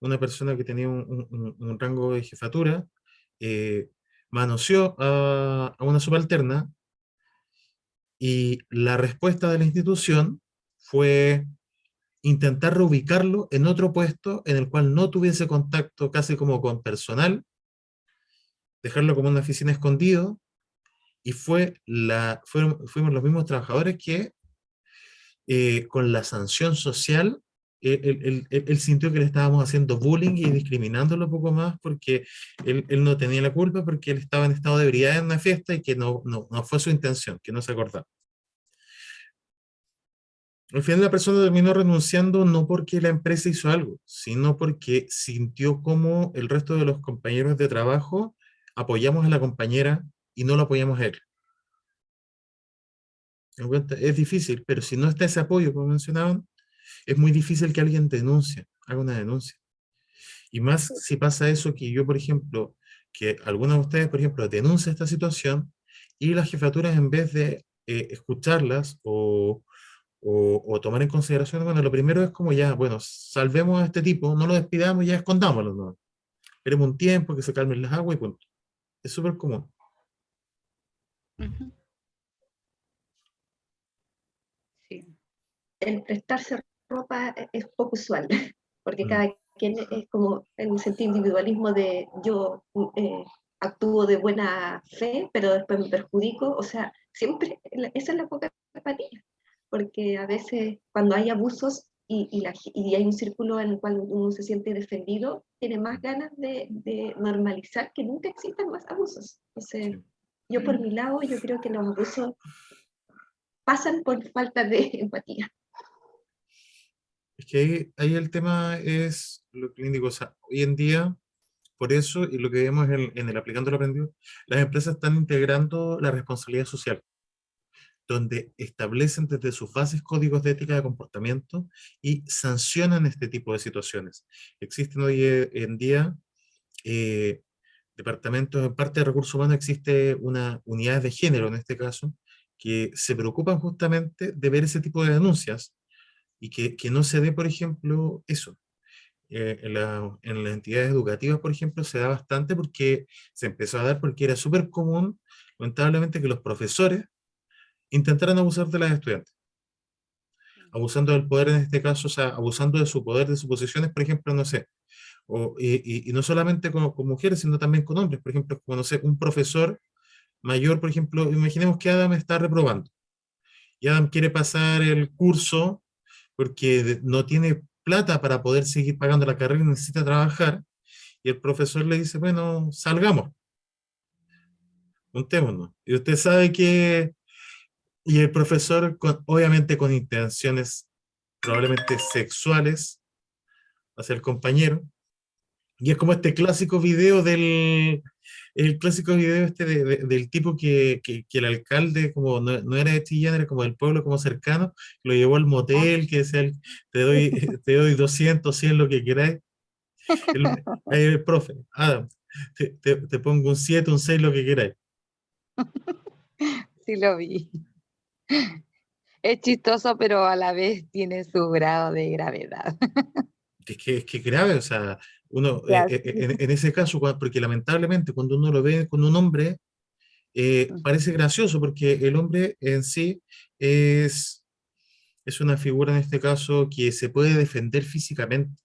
una persona que tenía un rango de jefatura eh, manoseó a una subalterna y la respuesta de la institución fue intentar reubicarlo en otro puesto en el cual no tuviese contacto casi como con personal, dejarlo como una oficina escondido, y fuimos los mismos trabajadores que con la sanción social, él sintió que le estábamos haciendo bullying y discriminándolo un poco más porque él no tenía la culpa, porque él estaba en estado de ebriedad en una fiesta y que no fue su intención, que no se acordaba. Al final la persona terminó renunciando no porque la empresa hizo algo, sino porque sintió como el resto de los compañeros de trabajo apoyamos a la compañera y no lo apoyamos a él. ¿Me dan cuenta? Es difícil, pero si no está ese apoyo, como mencionaban, es muy difícil que alguien denuncie, haga una denuncia. Y más si pasa eso que yo, por ejemplo, que algunos de ustedes, por ejemplo, denuncia esta situación y las jefaturas en vez de escucharlas o tomar en consideración, bueno, lo primero es como ya, bueno, salvemos a este tipo, no lo despidamos, ya escondámoslo, ¿no? Esperemos un tiempo, que se calmen las aguas y punto. Es súper común. Ujú. Sí. El prestarse ropa es poco usual, porque Mm. cada quien es como en el sentido individualismo de yo actúo de buena fe, pero después me perjudico, o sea, siempre esa es la poca empatía, porque a veces cuando hay abusos y hay un círculo en el cual uno se siente defendido, tiene más ganas de normalizar que nunca existan más abusos. Entonces, Sí. yo por mi lado, yo creo que los abusos pasan por falta de empatía. Es que ahí el tema es lo clínico, o sea, hoy en día, por eso, y lo que vemos en el aplicando lo aprendido, las empresas están integrando la responsabilidad social, donde establecen desde sus bases códigos de ética de comportamiento y sancionan este tipo de situaciones. Existen hoy en día eh, departamentos, en parte de recursos humanos existe una unidad de género en este caso, que se preocupan justamente de ver ese tipo de denuncias y que no se dé, por ejemplo, eso. En las entidades educativas, por ejemplo, se da bastante porque se empezó a dar porque era súper común, lamentablemente, que los profesores intentaran abusar de las estudiantes, abusando del poder en este caso, o sea, abusando de su poder, de sus posiciones, por ejemplo, no sé, y no solamente con mujeres, sino también con hombres, por ejemplo, como, no sé, un profesor mayor, por ejemplo, imaginemos que Adam está reprobando, y Adam quiere pasar el curso porque no tiene plata para poder seguir pagando la carrera y necesita trabajar, y el profesor le dice, bueno, salgamos, juntémonos. Y usted sabe que Y el profesor, obviamente con intenciones probablemente sexuales hacia el compañero. Y es como este clásico video el clásico video este del tipo que el alcalde, como no era de Chillán, era como del pueblo, como cercano, lo llevó al motel, que decía, te doy 200, 100, lo que queráis. El profe, Adam, te pongo un 7, un 6, lo que queráis. Sí lo vi. Es chistoso, pero a la vez tiene su grado de gravedad. Es que grave, o sea, uno, Ya, en ese caso, porque lamentablemente cuando uno lo ve con un hombre, parece gracioso, porque el hombre en sí es una figura en este caso que se puede defender físicamente.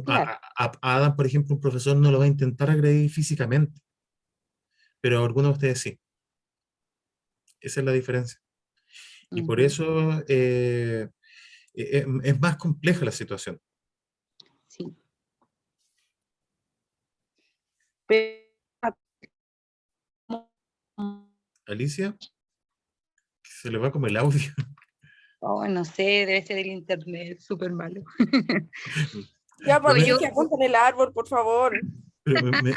claro. A Adam, por ejemplo, un profesor no lo va a intentar agredir físicamente, pero a algunos de ustedes sí. Esa es la diferencia. Y por Ujú, eso es más compleja la situación. sí. Pero, Alicia, se le va como el audio. oh, no sé, debe ser el internet, súper malo. Ya, Pero pues Yo, Alicia, ponte en el árbol, por favor.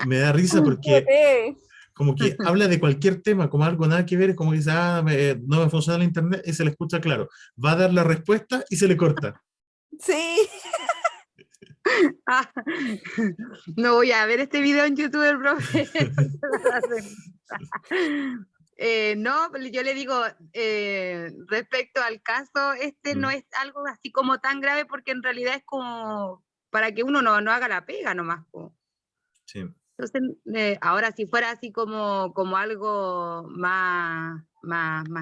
me da risa porque Bebé. como que habla de cualquier tema, como algo nada que ver, es como que dice, no me funciona el internet, y se le escucha claro. Va a dar la respuesta y se le corta. Sí. ah, no voy a ver este video en YouTube del profe. No, pero yo le digo, respecto al caso, no es algo así como tan grave porque en realidad es como para que uno no haga la pega nomás, po. Sí. Entonces, ahora si fuera así como algo más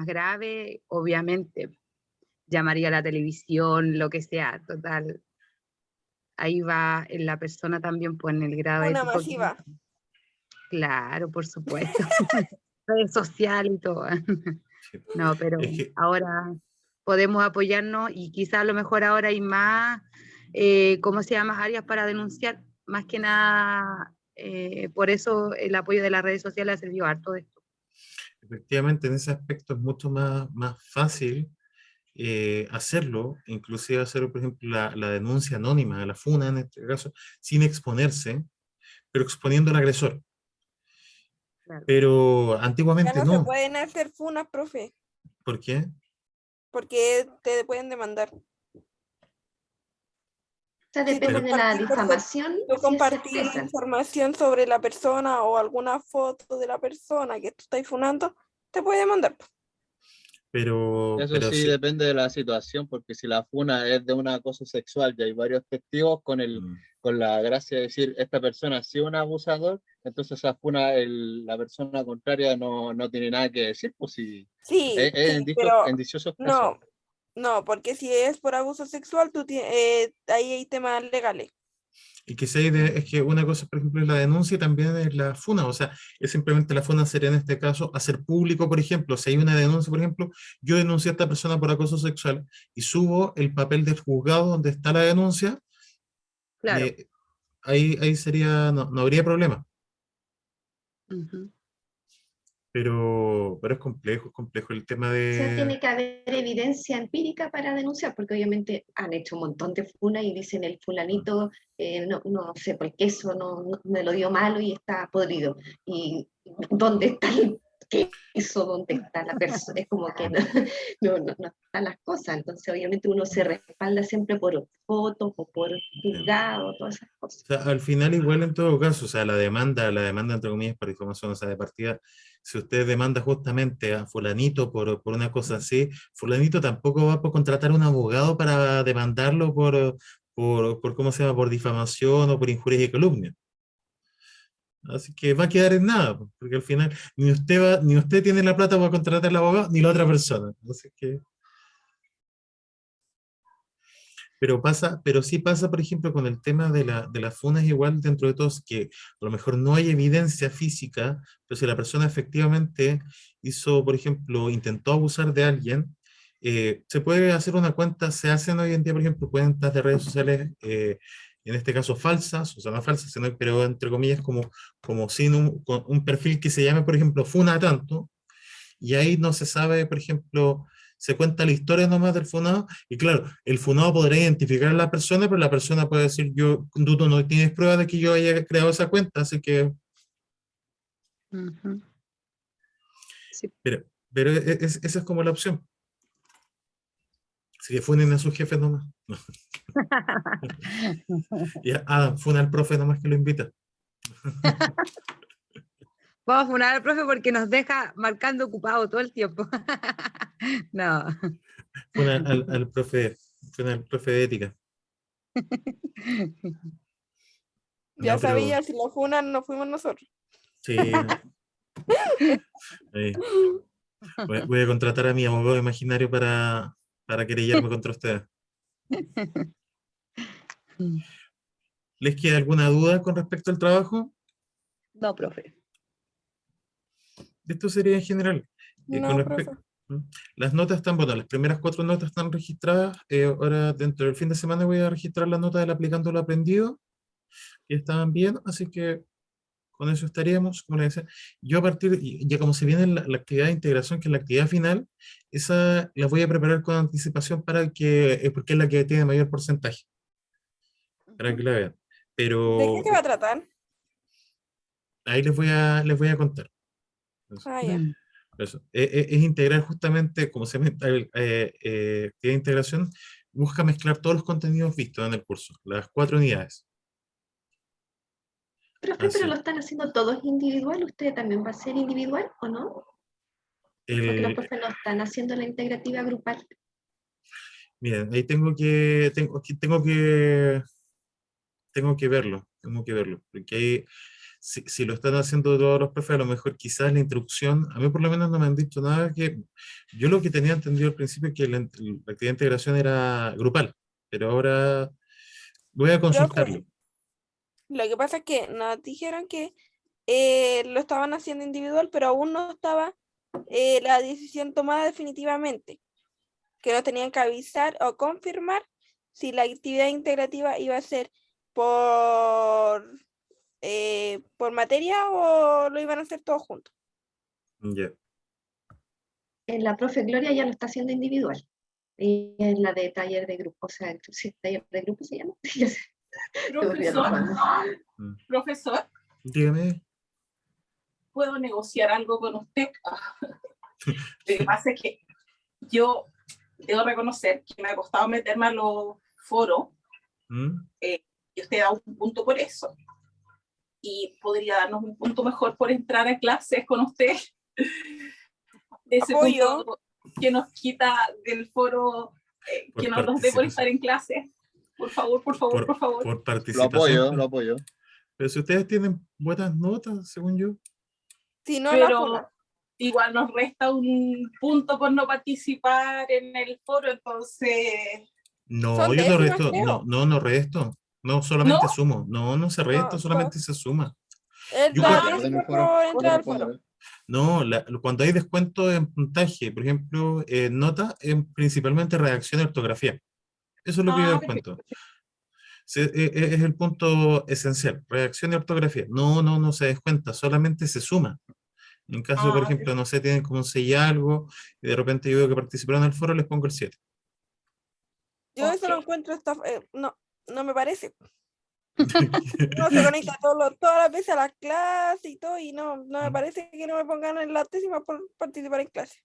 grave, obviamente llamaría a la televisión, lo que sea, total. Ahí va en la persona también, pues en el grado Una ético. masiva. Claro, por supuesto. Redes sociales y todo. Sí. No, pero Es que, ahora podemos apoyarnos y quizás a lo mejor ahora hay más, ¿cómo se llama? Áreas para denunciar. Más que nada, por eso el apoyo de las redes sociales ha servido harto de esto. efectivamente, en ese aspecto es mucho más fácil hacerlo, inclusive hacer, por ejemplo, la denuncia anónima, la FUNA en este caso, sin exponerse, pero exponiendo al agresor. Claro. Pero Ya antiguamente no se no. pueden hacer funas, profe, ¿Por qué? porque te pueden demandar. O sea, Si tú depende de la difamación, tú si se compartís expresan. información sobre la persona o alguna foto de la persona que tú estás funando, te puede demandar. Eso Pero sí sí. depende de la situación, porque si la funa es de un acoso sexual y hay varios testigos Mm. con la gracia de decir esta persona ha sido un abusador, entonces esa funa, la persona contraria no tiene nada que decir, pues sí, Sí, en sí, pero en dichosos casos. no, no, porque si es por abuso sexual, ahí hay temas legales. Y que es que una cosa, por ejemplo, es la denuncia y también es la funa. O sea, es simplemente la funa sería en este caso hacer público, por ejemplo, si hay una denuncia, por ejemplo, yo denuncié a esta persona por acoso sexual y subo el papel del juzgado donde está la denuncia, Claro. eh, ahí sería, no habría problema. Ujú. Pero es complejo el tema O sea, de... tiene que haber evidencia empírica para denunciar, porque obviamente han hecho un montón de funas y dicen el fulanito, no sé, por qué eso no me lo dio malo y está podrido. ¿Y dónde está el qué hizo? ¿Dónde está la persona? Es como que no están las cosas. Entonces, obviamente uno se respalda siempre por fotos o por juzgado, todas esas cosas. O sea, al final igual en todo caso, o sea, la demanda entre comillas por difamación, o sea, de partida, si usted demanda justamente a fulanito por una cosa así, fulanito tampoco va a contratar un abogado para demandarlo ¿cómo se llama?, por difamación o por injurias y calumnia. Así que va a quedar en nada, porque al final ni usted tiene la plata para contratar al abogado, ni la otra persona. Así que... pero sí pasa, por ejemplo, con el tema de las funas, igual dentro de todos, que a lo mejor no hay evidencia física, pero si la persona efectivamente hizo, por ejemplo, intentó abusar de alguien, se puede hacer una cuenta, se hacen hoy en día, por ejemplo, cuentas de redes sociales, en este caso falsas, o sea, no falsas, pero entre comillas, como sin con un perfil que se llame, por ejemplo, Funa Tanto, y ahí no se sabe, por ejemplo, se cuenta la historia nomás del funado, y claro, el funado podrá identificar a la persona, pero la persona puede decir, tú no tienes prueba de que yo haya creado esa cuenta, así que, Ujú. Sí. pero esa es como la opción. Así que funen a sus jefes nomás. Y Adam, funa al profe nomás que lo invita. Vamos a funar al profe porque nos deja marcando ocupado todo el tiempo. No. Funa al profe, funa al profe de ética. Ya No, pero sabía, si lo funan, no fuimos nosotros. sí. Ahí. Voy a contratar a mi abogado imaginario para querellarme contra ustedes. ¿Les queda alguna duda con respecto al trabajo? No, profe. Esto sería en general. Con No, profe. las notas están, bueno, las primeras 4 notas están registradas. Ahora, dentro del fin de semana, voy a registrar la nota del aplicando lo aprendido, que estaban bien, así que con eso estaríamos. Como les decía, yo a partir, ya como se viene la actividad de integración, que es la actividad final, esa la voy a preparar con anticipación para que, porque es la que tiene mayor porcentaje, para que la vean. ¿De qué Pero se va a tratar? ahí les voy a contar. Eso. Ah, ya. Eso. Es integrar justamente, como se llama, actividad de integración, busca mezclar todos los contenidos vistos en el curso, las 4 unidades. Profe, pero Así. lo están haciendo todos individual, ¿usted también va a ser individual o no? Porque los El, profes no están haciendo la integrativa grupal. miren, ahí tengo que verlo, porque ahí, si lo están haciendo todos los profes, a lo mejor quizás la introducción, a mí por lo menos no me han dicho nada que, yo lo que tenía entendido al principio es que la actividad de integración era grupal, pero ahora voy a Profe, consultarlo. lo que pasa es que nos dijeron que lo estaban haciendo individual, pero aún no estaba la decisión tomada definitivamente, que nos tenían que avisar o confirmar si la actividad integrativa iba a ser por materia o lo iban a hacer todos juntos. Ya. La profe Gloria ya lo está haciendo individual. Y es la de taller de grupo, o sea, sí, taller de grupo se llama. Ya sé. Profesor, Mm. profesor, Dígame. ¿puedo negociar algo con usted? Lo que pasa es que yo debo reconocer que me ha costado meterme a los foros ¿Mm? y usted da un punto por eso. Y podría darnos un punto mejor por entrar a clases con usted. Ese Apoyo. punto que nos quita del foro, Por que no nos dé por participación. estar en clase. Por favor, por favor, por favor. Por Lo participación. apoyo, lo apoyo. Pero si ustedes tienen buenas notas, según yo. Si no, la Pero funan. igual nos resta un punto por no participar en el foro, entonces... No, Son yo no décimas, resto. creo. No resto. No, ¿No? solamente sumo. No se resta, No, solamente se suma. es Yo la creo que, En el décima foro, por yo entrar al respondo, foro. no, cuando hay descuento en puntaje, por ejemplo, nota, principalmente redacción y ortografía. Eso es lo que yo Perfecto. descuento. Es el punto esencial, redacción y ortografía. No se descuenta, solamente se suma. En caso, por ejemplo, no sé, tienen como un sello algo y de repente yo veo que participaron en el foro, les pongo el 7. Yo eso lo Ok. encuentro, no me parece. Uno se conecta todas las veces a las clases y todo, y no me parece que no me pongan en la décima por participar en clase.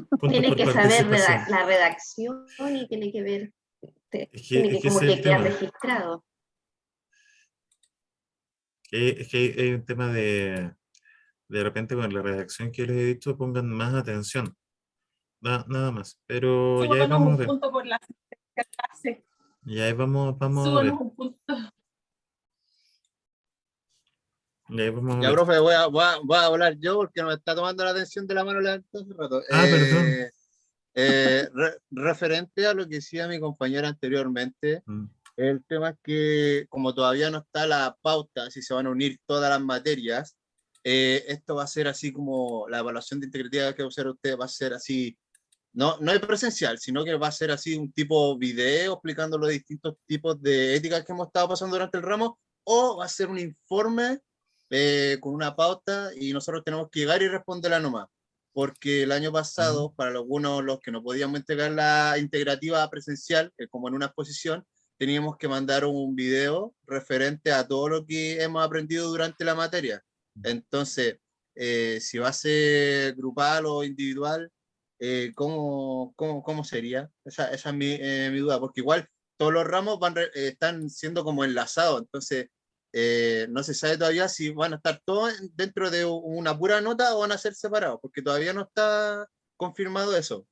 Puntos Tiene por que saber participación. la redacción y tiene que ver, tiene que Es que como ese es que el quedar tema. registrado. Es que hay un tema de repente con la redacción que les he dicho, pongan más atención. Nada más. Pero ya ahí Súbanos vamos a un ver. punto por la clase. Ya ahí vamos a ver. Súbanos un punto. Ya ahí vamos a Ya, ver. profe, voy a hablar yo porque no me está tomando la atención de la mano levantada hace rato. Perdón. Referente a lo que decía mi compañera anteriormente, Mm. el tema es que como todavía no está la pauta, si se van a unir todas las materias, esto va a ser así como la evaluación de integridad que va a hacer usted, va a ser así, no es presencial, sino que va a ser así un tipo video explicando los distintos tipos de éticas que hemos estado pasando durante el ramo, o va a ser un informe con una pauta y nosotros tenemos que llegar y responderla nomás. porque el año pasado, para algunos los que no podíamos entregar la integrativa presencial, como en una exposición, teníamos que mandar un video referente a todo lo que hemos aprendido durante la materia. Entonces, si va a ser grupal o individual, ¿cómo sería? Esa es mi duda, porque igual todos los ramos están siendo como enlazados, entonces no se sabe todavía si van a estar todos dentro de una pura nota o van a ser separados, porque todavía no está confirmado eso.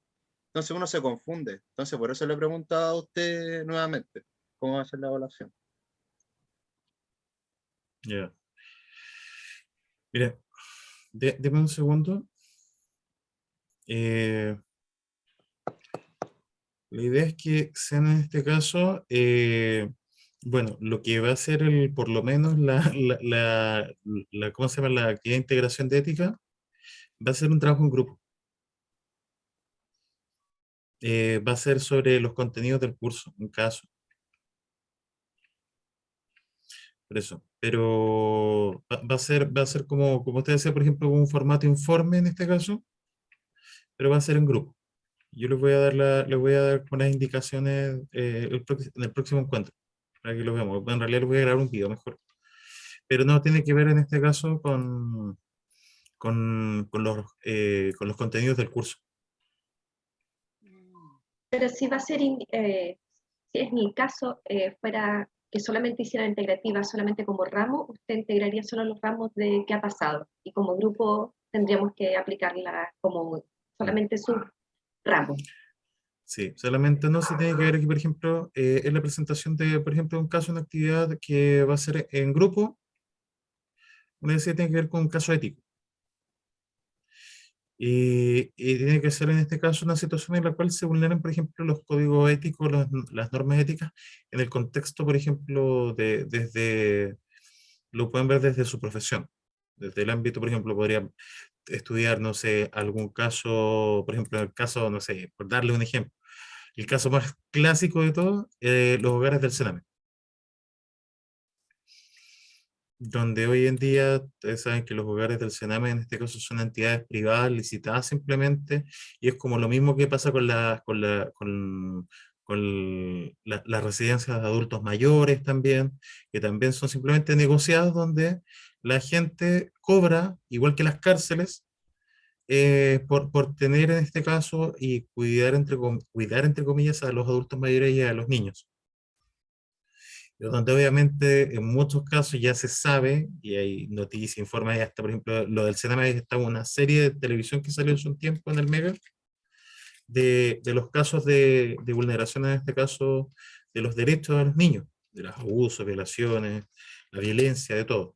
Entonces uno se confunde. Entonces por eso le he preguntado a usted nuevamente, ¿cómo va a ser la evaluación? Ya. Mira, deme un segundo. La idea es que sean en este caso, bueno, lo que va a ser por lo menos ¿cómo se llama? La actividad de integración de ética, va a ser un trabajo en grupo. Va a ser sobre los contenidos del curso, en caso. Por eso. Pero va a ser como usted decía, por ejemplo, un formato informe en este caso, pero va a ser en grupo. Yo les voy a dar unas indicaciones en el próximo encuentro, para que lo veamos. En realidad les voy a grabar un video mejor. Pero no tiene que ver en este caso con los contenidos del curso. Pero si va a ser, si es mi caso, fuera que solamente hiciera integrativa solamente como ramo, usted integraría solo los ramos de qué ha pasado, y como grupo tendríamos que aplicarla como solamente su ramo. Sí, solamente no se tiene que ver aquí, por ejemplo, en la presentación de, por ejemplo, un caso, una actividad que va a ser en grupo, una vez tiene que ver con un caso ético. Y tiene que ser en este caso una situación en la cual se vulneran, por ejemplo, los códigos éticos, las normas éticas, en el contexto, por ejemplo, lo pueden ver desde su profesión. Desde el ámbito, por ejemplo, podría estudiar, no sé, algún caso, por ejemplo, el caso, no sé, por darle un ejemplo, el caso más clásico de todo, los hogares del Sename, donde hoy en día, ustedes saben que los hogares del Sename en este caso son entidades privadas licitadas simplemente, y es como lo mismo que pasa con las residencias de adultos mayores también, que también son simplemente negociadas donde la gente cobra, igual que las cárceles, por tener en este caso y cuidar entre comillas a los adultos mayores y a los niños. Donde obviamente en muchos casos ya se sabe, y hay noticias, informes, y hasta por ejemplo lo del Sename, estaba una serie de televisión que salió hace un tiempo en el Mega, de los casos de vulneración, en este caso, de los derechos de los niños, de los abusos, violaciones, la violencia, de todo.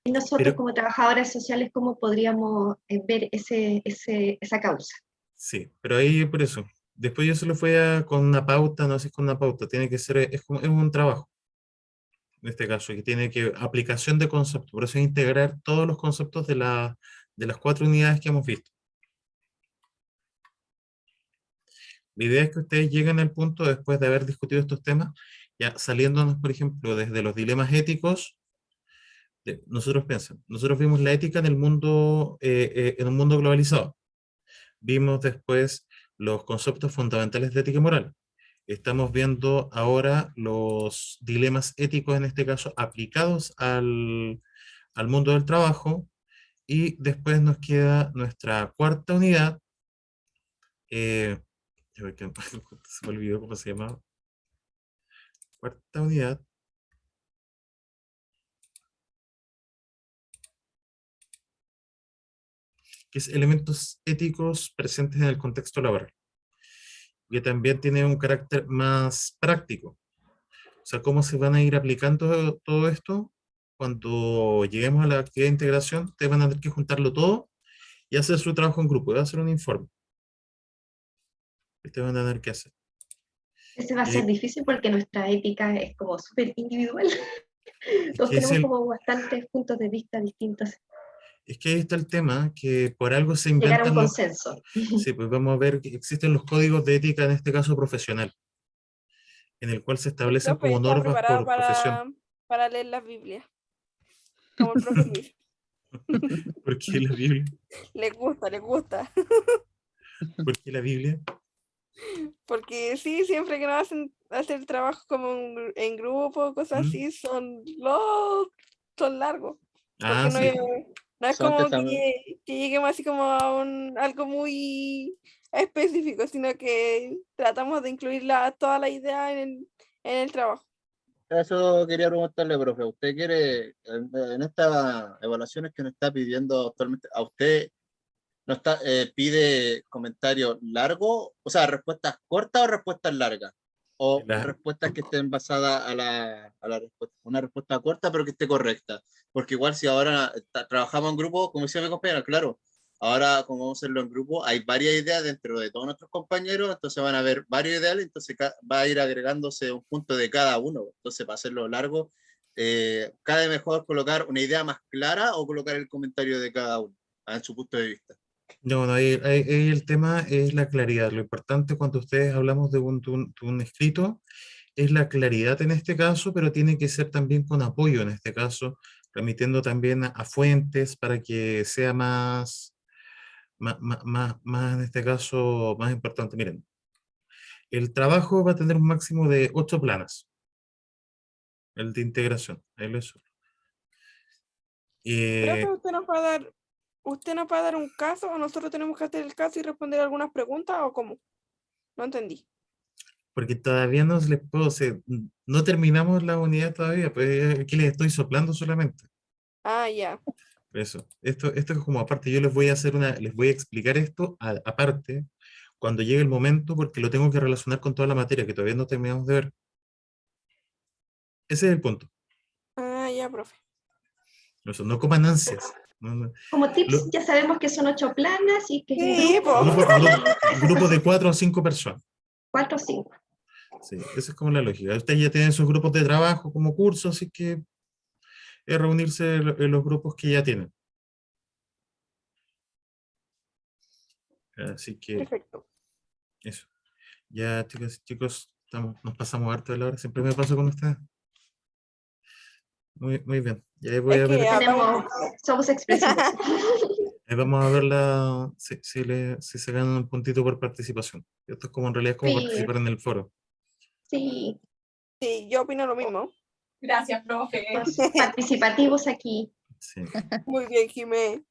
Y nosotros Pero, como trabajadores sociales, ¿cómo podríamos ver esa causa? sí, pero ahí por eso. Después yo se lo fui con una pauta, no sé si es con una pauta, tiene que ser, es un trabajo, en este caso, que tiene que, aplicación de conceptos, por eso es integrar todos los conceptos de las 4 unidades que hemos visto. La idea es que ustedes lleguen al punto, después de haber discutido estos temas, ya saliéndonos, por ejemplo, desde los dilemas éticos, nosotros vimos la ética en un mundo globalizado. Vimos después los conceptos fundamentales de ética y moral. Estamos viendo ahora los dilemas éticos, en este caso, aplicados al mundo del trabajo, y después nos queda nuestra cuarta unidad, a ver, se me olvidó cómo se llamaba. Cuarta unidad. Que es elementos éticos presentes en el contexto laboral. Que también tiene un carácter más práctico. O sea, cómo se van a ir aplicando todo esto cuando lleguemos a la actividad de integración. Ustedes van a tener que juntarlo todo y hacer su trabajo en grupo. Va a hacer un informe. Ustedes van a tener que hacer. Ese va a ser difícil porque nuestra ética es como súper individual. Todos que tenemos como bastantes puntos de vista distintos. Es que ahí está el tema, que por algo se Llegar a un inventan los... consenso. Sí, pues vamos a ver que existen los códigos de ética, en este caso profesional, en el cual se El establecen profe como está normas preparado por profesión. para leer las Biblias, como el profe Luis. ¿Por qué la Biblia? Les gusta, les gusta. ¿Por qué la Biblia? Porque sí, siempre que nos hacen hacer trabajo como en grupo, cosas ¿Mm? así, son largos. Ah, Porque sí. no es Son como testam- que lleguemos así como a algo muy específico, sino que tratamos de incluir toda la idea en el trabajo. Eso quería preguntarle, profe. ¿Usted quiere, en estas evaluaciones que nos está pidiendo actualmente, a usted no está, pide comentarios largos, o sea, respuestas cortas o respuestas largas? O La- respuestas que estén basadas a la respuesta, una respuesta corta pero que esté correcta. Porque igual si ahora trabajamos en grupo, como decía mi compañero, claro, ahora como vamos a hacerlo en grupo, hay varias ideas dentro de todos nuestros compañeros, entonces van a haber varios ideales, entonces va a ir agregándose un punto de cada uno. Entonces, para hacerlo largo, cada vez mejor colocar una idea más clara o colocar el comentario de cada uno, en su punto de vista. No, no, ahí el tema es la claridad. Lo importante cuando ustedes hablamos de un escrito es la claridad en este caso, pero tiene que ser también con apoyo en este caso, remitiendo también a fuentes para que sea más en este caso, más importante. Miren, el trabajo va a tener un máximo de 8 planas, el de integración. Ahí lo subo. Profe, ¿usted nos va a dar un caso o nosotros tenemos que hacer el caso y responder algunas preguntas o cómo? No entendí. Porque todavía no les puedo, no terminamos la unidad todavía, pues aquí les estoy soplando solamente. Ah, ya. Por eso, esto es como aparte, yo les voy a les voy a explicar esto aparte cuando llegue el momento, porque lo tengo que relacionar con toda la materia que todavía no terminamos de ver. Ese es el punto. Ah, ya, profe. Eso, no coman ansias. Como tips, Lo- ya sabemos que son 8 planas y que en Sí, grupo, grupo de 4 o 5 personas. 4 o 5. Sí, esa es como la lógica. Ustedes ya tienen sus grupos de trabajo como curso, así que es reunirse en los grupos que ya tienen. Así que perfecto. eso. Ya, chicas y chicos, nos pasamos harto de la hora. Siempre me paso con ustedes. Muy bien. Y ahí voy Es a ver, que hablamos Somos expresivos. ahí vamos a ver si se ganan un puntito por participación. Esto es como en realidad es como Sí, participar en el foro. sí, sí, yo opino lo mismo. Gracias, profe. somos participativos aquí. Sí. Muy bien, Jimé.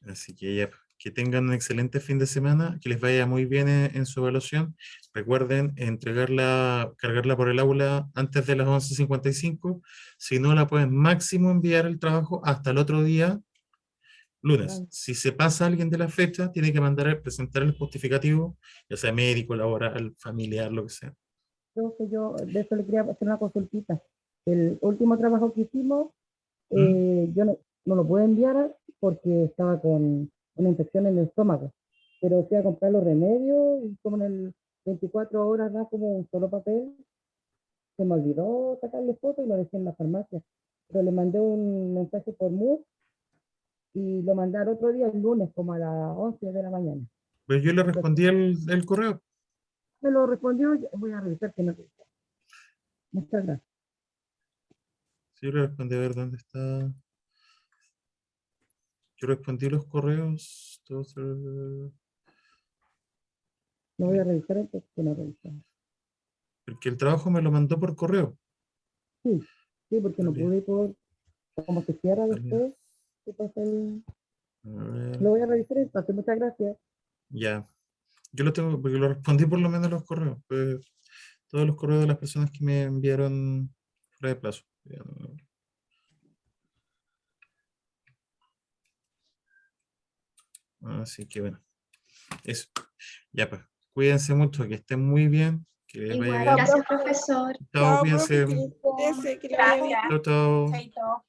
Así que ya, que tengan un excelente fin de semana, que les vaya muy bien en su evaluación. Recuerden cargarla por el aula antes de las 11:55. Si no, la pueden máximo enviar el trabajo hasta el otro día, lunes. Si se pasa alguien de la fecha, tiene que presentar el justificativo, ya sea médico, laboral, familiar, lo que sea. Yo de eso le quería hacer una consultita. El último trabajo que hicimos, yo no lo pude enviar porque estaba con una infección en el estómago, pero fui a comprar los remedios y como en el 24 horas da como un solo papel, se me olvidó sacarle foto y lo dejé en la farmacia. Pero le mandé un mensaje por Mood y lo mandé al otro día, el lunes, como a las 11 de la mañana. Pero yo le respondí el correo. Me lo respondió, voy a revisar que no. Muchas gracias. Sí, yo le respondí, a ver dónde está. Yo respondí los correos. No voy a revisar entonces que no revisar. Porque el trabajo me lo mandó por correo. Sí, porque no pude por como se cierra Dale. después. ¿Qué pasa ahí? A ver, Lo voy a revisar entonces, muchas gracias. ya. Yo lo tengo, porque lo respondí por lo menos a los correos. Pues, todos los correos de las personas que me enviaron fuera de plazo. Ya, así que bueno, eso. Ya pues, cuídense mucho, que estén muy bien, que les vaya Igual, bien. gracias, profesor. Chao, Chao, cuídense. profe, que le vaya bien. Gracias. Chao, chao. Chaito.